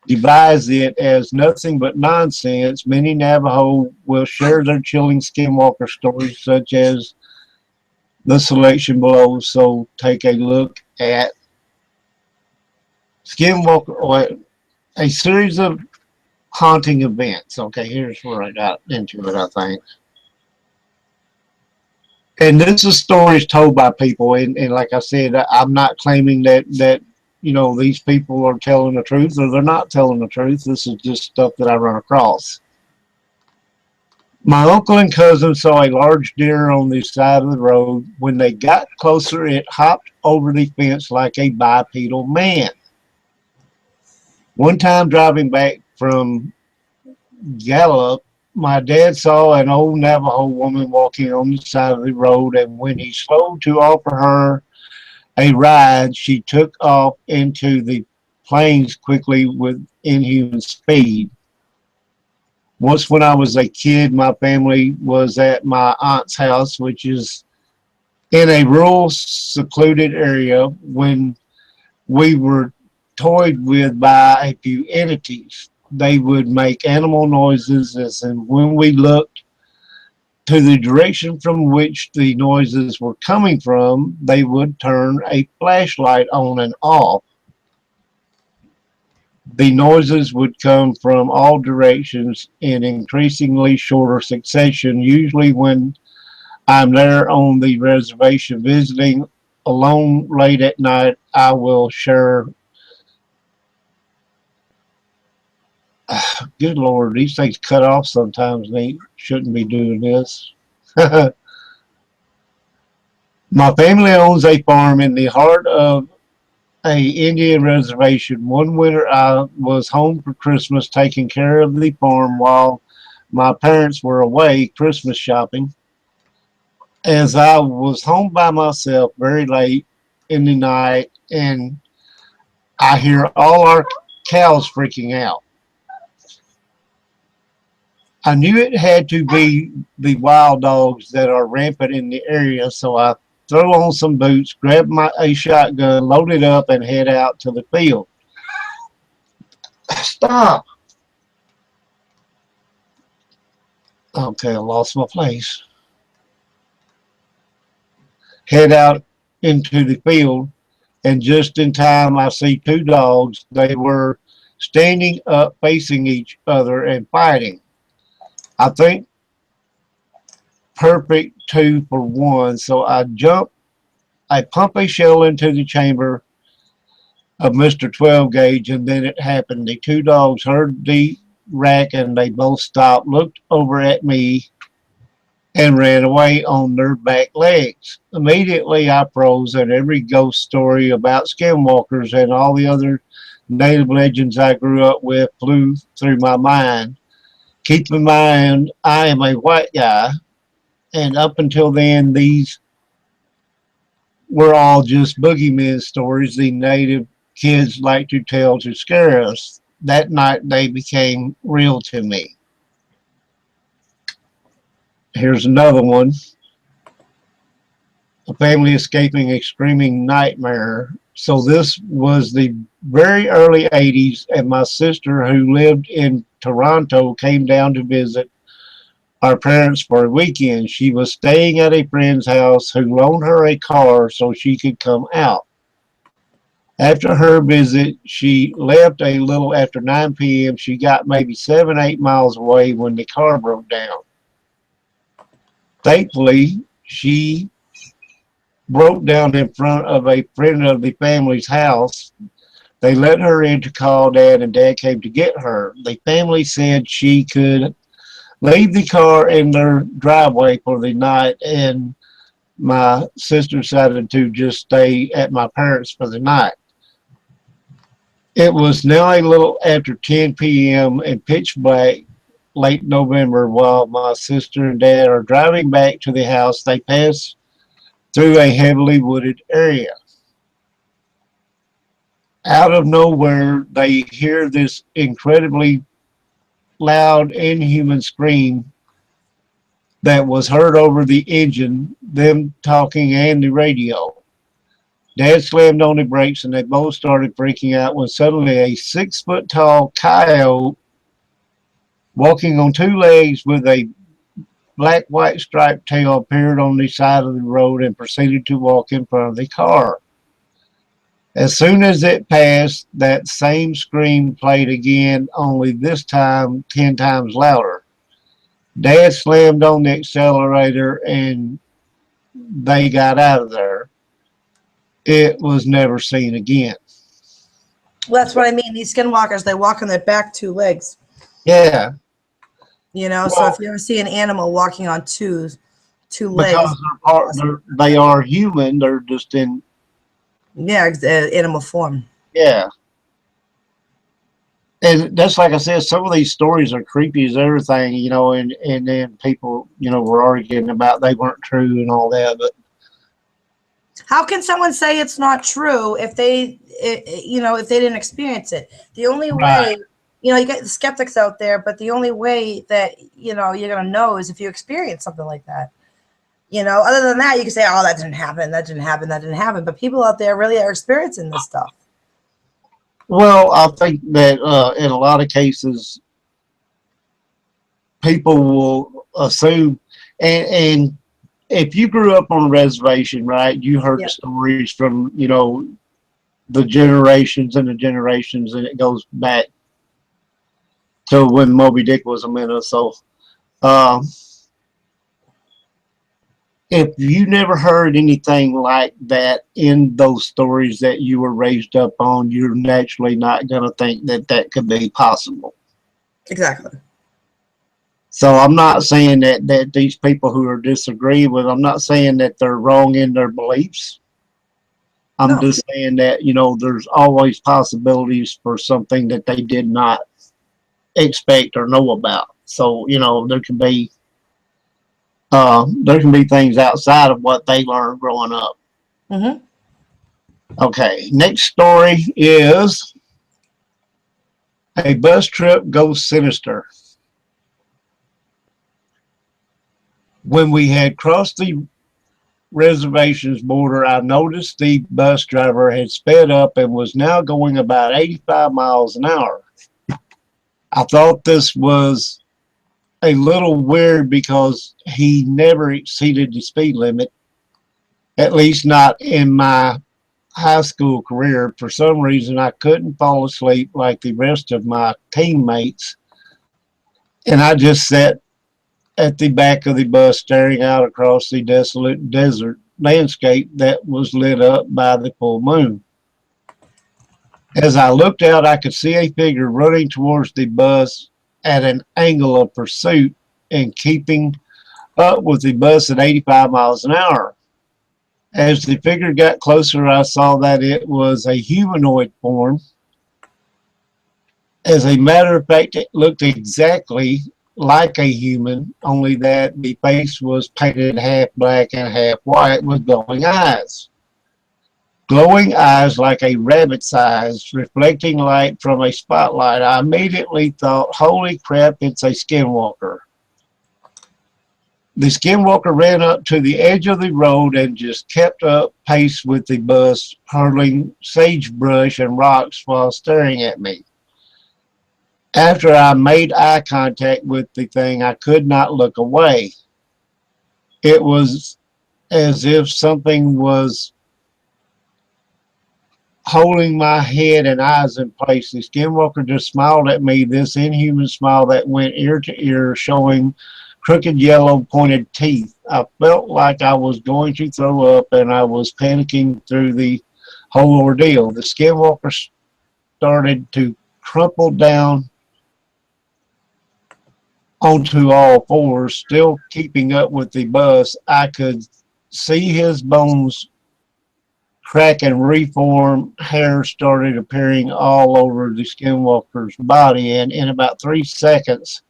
devise it as nothing but nonsense, many Navajo will share their chilling skinwalker stories, such as the selection below. So take a look at Skinwalker, a series of haunting events. Okay, here's where I got into it, I think. And this is stories told by people, and like I said, I'm not claiming that these people are telling the truth or they're not telling the truth. This is just stuff that I run across. My uncle and cousin saw a large deer on the side of the road. When they got closer, it hopped over the fence like a bipedal man. One time driving back from Gallup, my dad saw an old Navajo woman walking on the side of the road, and when he slowed to offer her a ride, she took off into the plains quickly with inhuman speed. Once when I was a kid, my family was at my aunt's house, which is in a rural, secluded area, when we were toyed with by a few entities. They would make animal noises, and when we looked to the direction from which the noises were coming from, they would turn a flashlight on and off. The noises would come from all directions in increasingly shorter succession. Usually when I'm there on the reservation visiting alone late at night, I will share. Good Lord, these things cut off sometimes. They shouldn't be doing this. My family owns a farm in the heart of a Indian reservation. One winter I was home for Christmas taking care of the farm while my parents were away Christmas shopping. As I was home by myself very late in the night, and I hear all our cows freaking out. I knew it had to be the wild dogs that are rampant in the area, so I throw on some boots, grab a shotgun, load it up, and head out to the field. Stop! Okay, I lost my place. Head out into the field, and just in time I see two dogs. They were standing up facing each other and fighting. I think perfect 2 for 1, so I pump a shell into the chamber of Mr. 12 gauge, and then it happened. The two dogs heard the rack and they both stopped, looked over at me, and ran away on their back legs. Immediately I froze, and every ghost story about Skinwalkers and all the other native legends I grew up with flew through my mind. Keep in mind, I am a white guy, and up until then, these were all just boogeyman stories the native kids like to tell to scare us. That night, they became real to me. Here's another one. A family escaping a screaming nightmare. So this was the very early 80s, and my sister, who lived in Toronto, came down to visit our parents for a weekend. She was staying at a friend's house who loaned her a car so she could come out. After her visit, she left a little after 9 p.m. She got maybe 7-8 miles away when the car broke down. Thankfully, she broke down in front of a friend of the family's house. They let her in to call Dad, and Dad came to get her. The family said she could leave the car in their driveway for the night, and my sister decided to just stay at my parents' for the night. It was now a little after 10 p.m. and pitch black, late November. While my sister and Dad are driving back to the house, they pass through a heavily wooded area. Out of nowhere, they hear this incredibly loud, inhuman scream that was heard over the engine, them talking, and the radio. Dad slammed on the brakes, and they both started freaking out when suddenly a 6-foot-tall coyote walking on two legs with a black-white striped tail appeared on the side of the road and proceeded to walk in front of the car. As soon as it passed, that same scream played again, only this time 10 times louder. Dad slammed on the accelerator and they got out of there. It was never seen again. Well, that's what I mean. These skinwalkers, they walk on their back two legs. Yeah. You know, so Well, if you ever see an animal walking on two legs, because they are human. They're just in, yeah, animal form. yeah. And that's like I said, some of these stories are creepy as everything, you know, and then people, you know, were arguing about they weren't true and all that. But How can someone say it's not true if you know, if they didn't experience it? The only right, way, you know, you get the skeptics out there, but the only way that, you know, you're going to know is if you experience something like that. You know, other than that, you can say, oh, that didn't happen, that didn't happen, that didn't happen. But people out there really are experiencing this stuff. well, I think that in a lot of cases, people will assume, and if you grew up on a reservation, right, you heard Yeah. stories from, you know, the generations and the generations, and it goes back to when Moby Dick was a menace. So, um, if you never heard anything like that in those stories that you were raised up on, you're naturally not going to think that that could be possible. Exactly. So I'm not saying that these people who are disagreeing with, I'm not saying that they're wrong in their beliefs. I'm No. just saying that, you know, there's always possibilities for something that they did not expect or know about. So, you know, there can be things outside of what they learned growing up. Mm-hmm. Okay, next story is a bus trip goes sinister. When we had crossed the reservations border, I noticed the bus driver had sped up and was now going about 85 miles an hour. I thought this was a little weird because he never exceeded the speed limit, at least not in my high school career. For some reason, I couldn't fall asleep like the rest of my teammates, and I just sat at the back of the bus staring out across the desolate desert landscape that was lit up by the full moon. As I looked out, I could see a figure running towards the bus at an angle of pursuit and keeping up with the bus at 85 miles an hour. As the figure got closer, I saw that it was a humanoid form. As a matter of fact, it looked exactly like a human, only that the face was painted half black and half white with glowing eyes. Glowing eyes like a rabbit's eyes, reflecting light from a spotlight. I immediately thought, holy crap, it's a skinwalker. The skinwalker ran up to the edge of the road and just kept up pace with the bus, hurling sagebrush and rocks while staring at me. After I made eye contact with the thing, I could not look away. It was as if something was holding my head and eyes in place. The skinwalker just smiled at me, this inhuman smile that went ear to ear, showing crooked yellow pointed teeth. I felt like I was going to throw up, and I was panicking through the whole ordeal. The skinwalker started to crumple down onto all fours, still keeping up with the bus. I could see his bones crack and reform. Hair started appearing all over the skinwalker's body, and in about 3 seconds,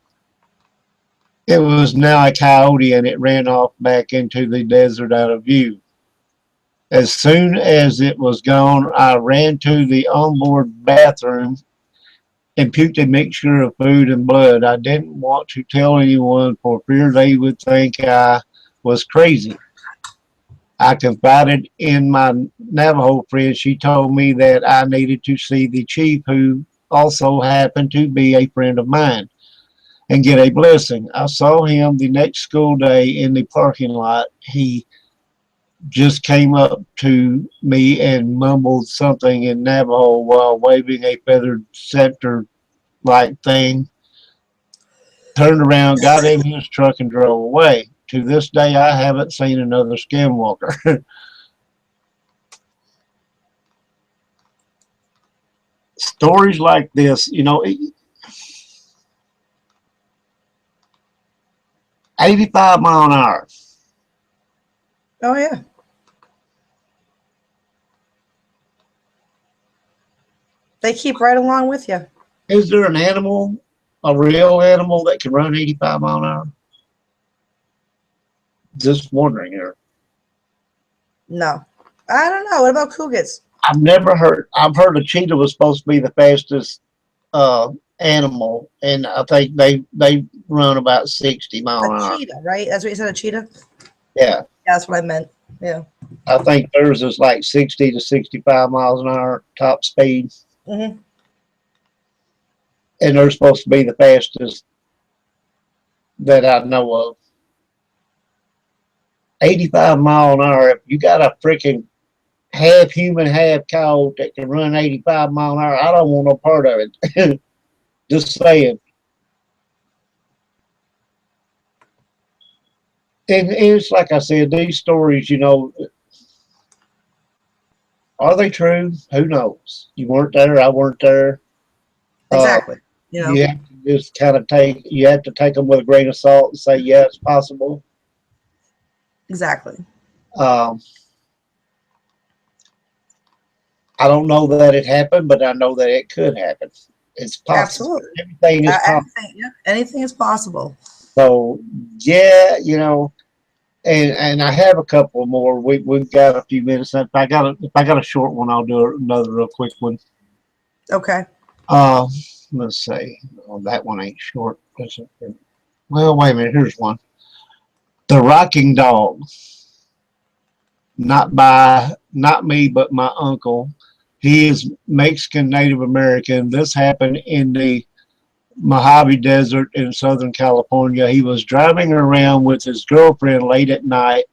it was now a coyote, and it ran off back into the desert out of view. As soon as it was gone, I ran to the onboard bathroom and puked a mixture of food and blood. I didn't want to tell anyone for fear they would think I was crazy. I confided in my Navajo friend. She told me that I needed to see the chief, who also happened to be a friend of mine, and get a blessing. I saw him the next school day in the parking lot. He just came up to me and mumbled something in Navajo while waving a feathered scepter like thing, turned around, got in his truck, and drove away. To this day, I haven't seen another skinwalker. stories like this, 85 mile an hour. Oh yeah. They keep right along with you. Is there an animal, a real animal that can run 85 mile an hour? Just wondering here. No. I don't know. What about cougars? I've heard a cheetah was supposed to be the fastest animal, and I think they run about 60 mile A an hour. cheetah, right? That's what you said, a cheetah? Yeah. That's what I meant. Yeah. I think theirs is like 60 to 65 miles an hour top speed. Mm-hmm. And they're supposed to be the fastest that I know of. 85 mile an hour. If you got a freaking half human, half cow that can run 85 mile an hour, I don't want no part of it. Just saying. And it's like I said, these stories, are they true? Who knows? You weren't there. I weren't there. Exactly. You know. You have to just kind of you have to take them with a grain of salt and say, yeah, it's possible. Exactly. I don't know that it happened, but I know that it could happen. It's possible. Absolutely. Everything is possible. Anything is possible. So, yeah, and I have a couple more. We've got a few minutes. If I got a short one, I'll do another real quick one. Okay. Let's see. Oh, that one ain't short. Well, wait a minute. Here's one. The Rocking Dog. Not me, but my uncle. He is Mexican Native American. This happened in the Mojave Desert in Southern California. He was driving around with his girlfriend late at night,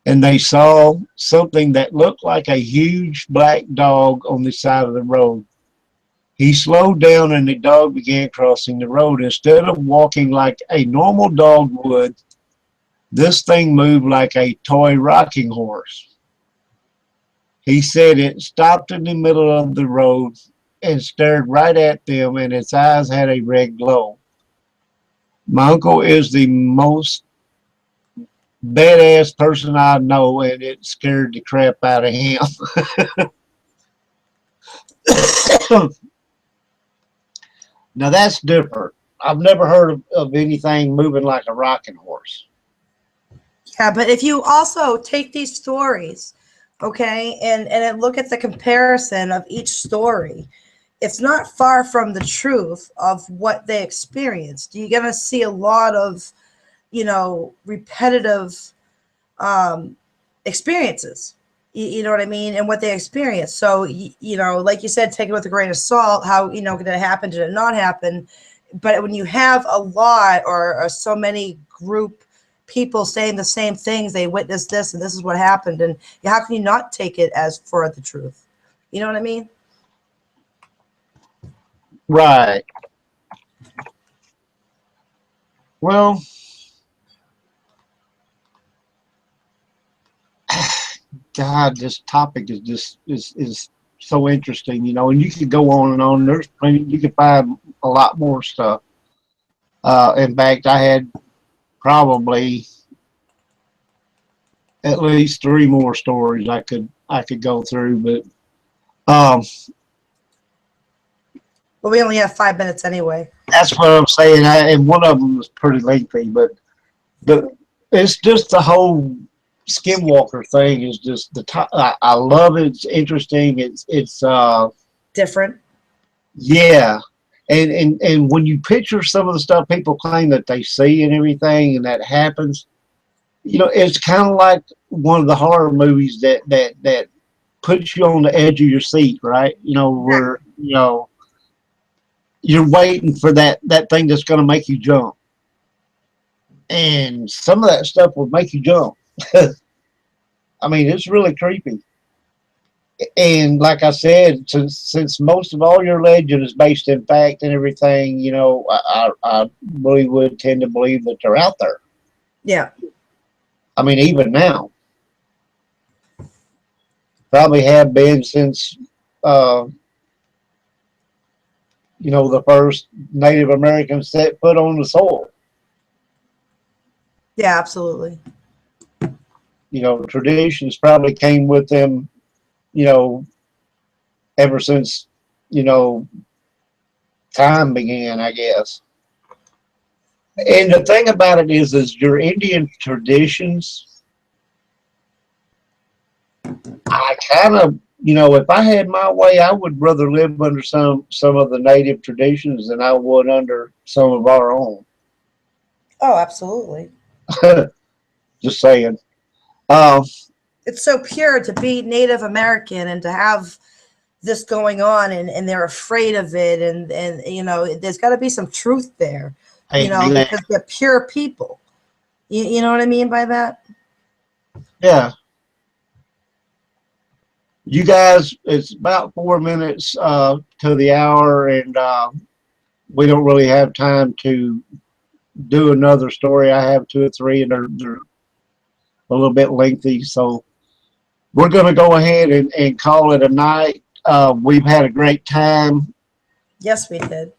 and they saw something that looked like a huge black dog on the side of the road. He slowed down, and the dog began crossing the road. Instead of walking like a normal dog would, this thing moved like a toy rocking horse. He said it stopped in the middle of the road and stared right at them, and its eyes had a red glow. My uncle is the most badass person I know, and it scared the crap out of him. Now that's different. I've never heard of anything moving like a rocking horse. Yeah, but if you also take these stories, okay, and look at the comparison of each story, it's not far from the truth of what they experienced. You're going to see a lot of, repetitive experiences. You know what I mean? And what they experienced. So, like you said, take it with a grain of salt. How, did it happen? Did it not happen? But when you have a lot or so many group people saying the same things, they witnessed this and this is what happened. And how can you not take it as for the truth? You know what I mean? Right. Well, God, this topic is just is so interesting, and you could go on and on. There's plenty. You could find a lot more stuff. In fact, I had probably at least 3 more stories I could go through, but well, we only have 5 minutes anyway. That's what I'm saying. And one of them was pretty lengthy, but it's just the whole Skinwalker thing is just the top. I love it. It's interesting. It's different. Yeah, and when you picture some of the stuff people claim that they see and everything, and that happens, it's kind of like one of the horror movies that puts you on the edge of your seat, right? Where you're waiting for that thing that's going to make you jump, and some of that stuff will make you jump. I mean, it's really creepy. And like I said, since most of all your legend is based in fact and everything, I really would tend to believe that they're out there. Yeah. I mean, even now. Probably have been since you know, the first Native Americans set foot on the soil. Yeah, absolutely. You know, traditions probably came with them, you know, ever since, you know, time began, I guess. And the thing about it is your Indian traditions, I kind of, you know, if I had my way, I would rather live under some of the native traditions than I would under some of our own. Oh, absolutely. Just saying. Um, It's so pure to be Native American and to have this going on, and they're afraid of it, and you know, there's got to be some truth there, you know, amen. because they're pure people. You know what I mean by that? Yeah. You guys, it's about 4 minutes to the hour, and we don't really have time to do another story. I have two or three, and they're a little bit lengthy. So we're going to go ahead and call it a night. We've had a great time. Yes, we did.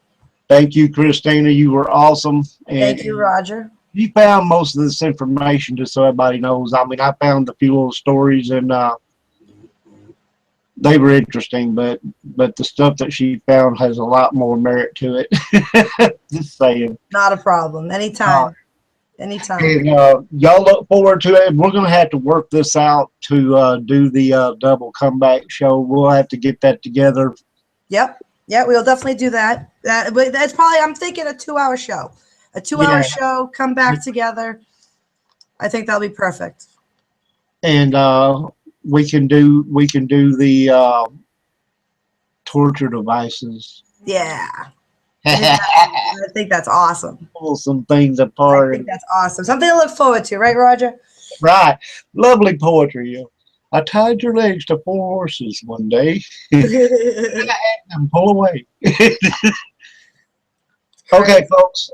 Thank you, Christina. You were awesome. Thank you, And Roger. you found most of this information just so everybody knows. I mean, I found a few little stories, and they were interesting, but the stuff that she found has a lot more merit to it. Just saying. Not a problem. Anytime. Anytime. And y'all look forward to it. We're going to have to work this out to do the double comeback show. We'll have to get that together. Yep. Yeah, we'll definitely do that. But that's probably, I'm thinking, a 2-hour show. A 2-hour Yeah. show, come back together. I think that'll be perfect. And we can do the torture devices. Yeah. I think that's awesome. Pull some things I apart. think that's awesome. Something to look forward to, right, Roger? Right. Lovely poetry. I tied your legs to 4 horses one day and pull away. Okay, folks.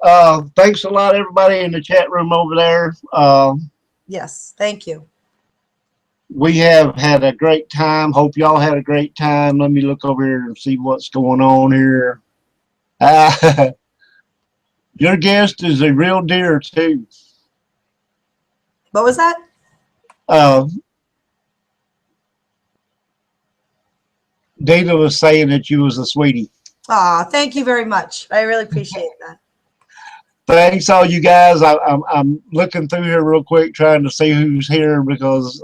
Thanks a lot, everybody in the chat room over there. Yes, thank you. We have had a great time. Hope y'all had a great time. Let me look over here and see what's going on here. Your guest is a real dear, too. What was that? Dana was saying that you was a sweetie. Aw, thank you very much. I really appreciate that. Thanks, all you guys. I'm looking through here real quick, trying to see who's here because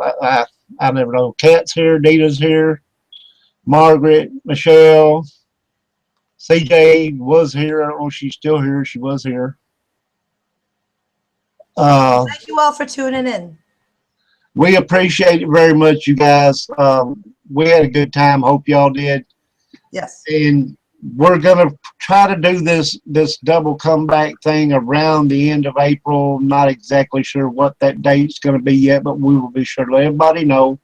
I never know. Kat's here, Dita's here, Margaret, Michelle, CJ was here. I don't know if she's still here. She was here. Thank you all for tuning in. We appreciate it very much, you guys. We had a good time. Hope y'all did. Yes. And we're gonna try to do this double comeback thing around the end of April. Not exactly sure what that date's gonna be yet, but we will be sure to let everybody know.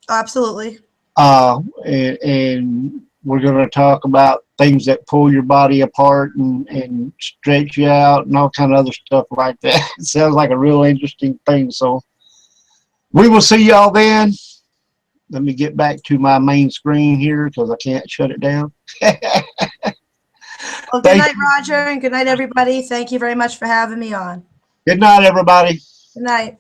Absolutely. And we're gonna talk about things that pull your body apart and stretch you out and all kind of other stuff like that. It sounds like a real interesting thing. So we will see y'all then. Let me get back to my main screen here because I can't shut it down. Well, good night, Roger, and good night, everybody. Thank you very much for having me on. Good night, everybody. Good night.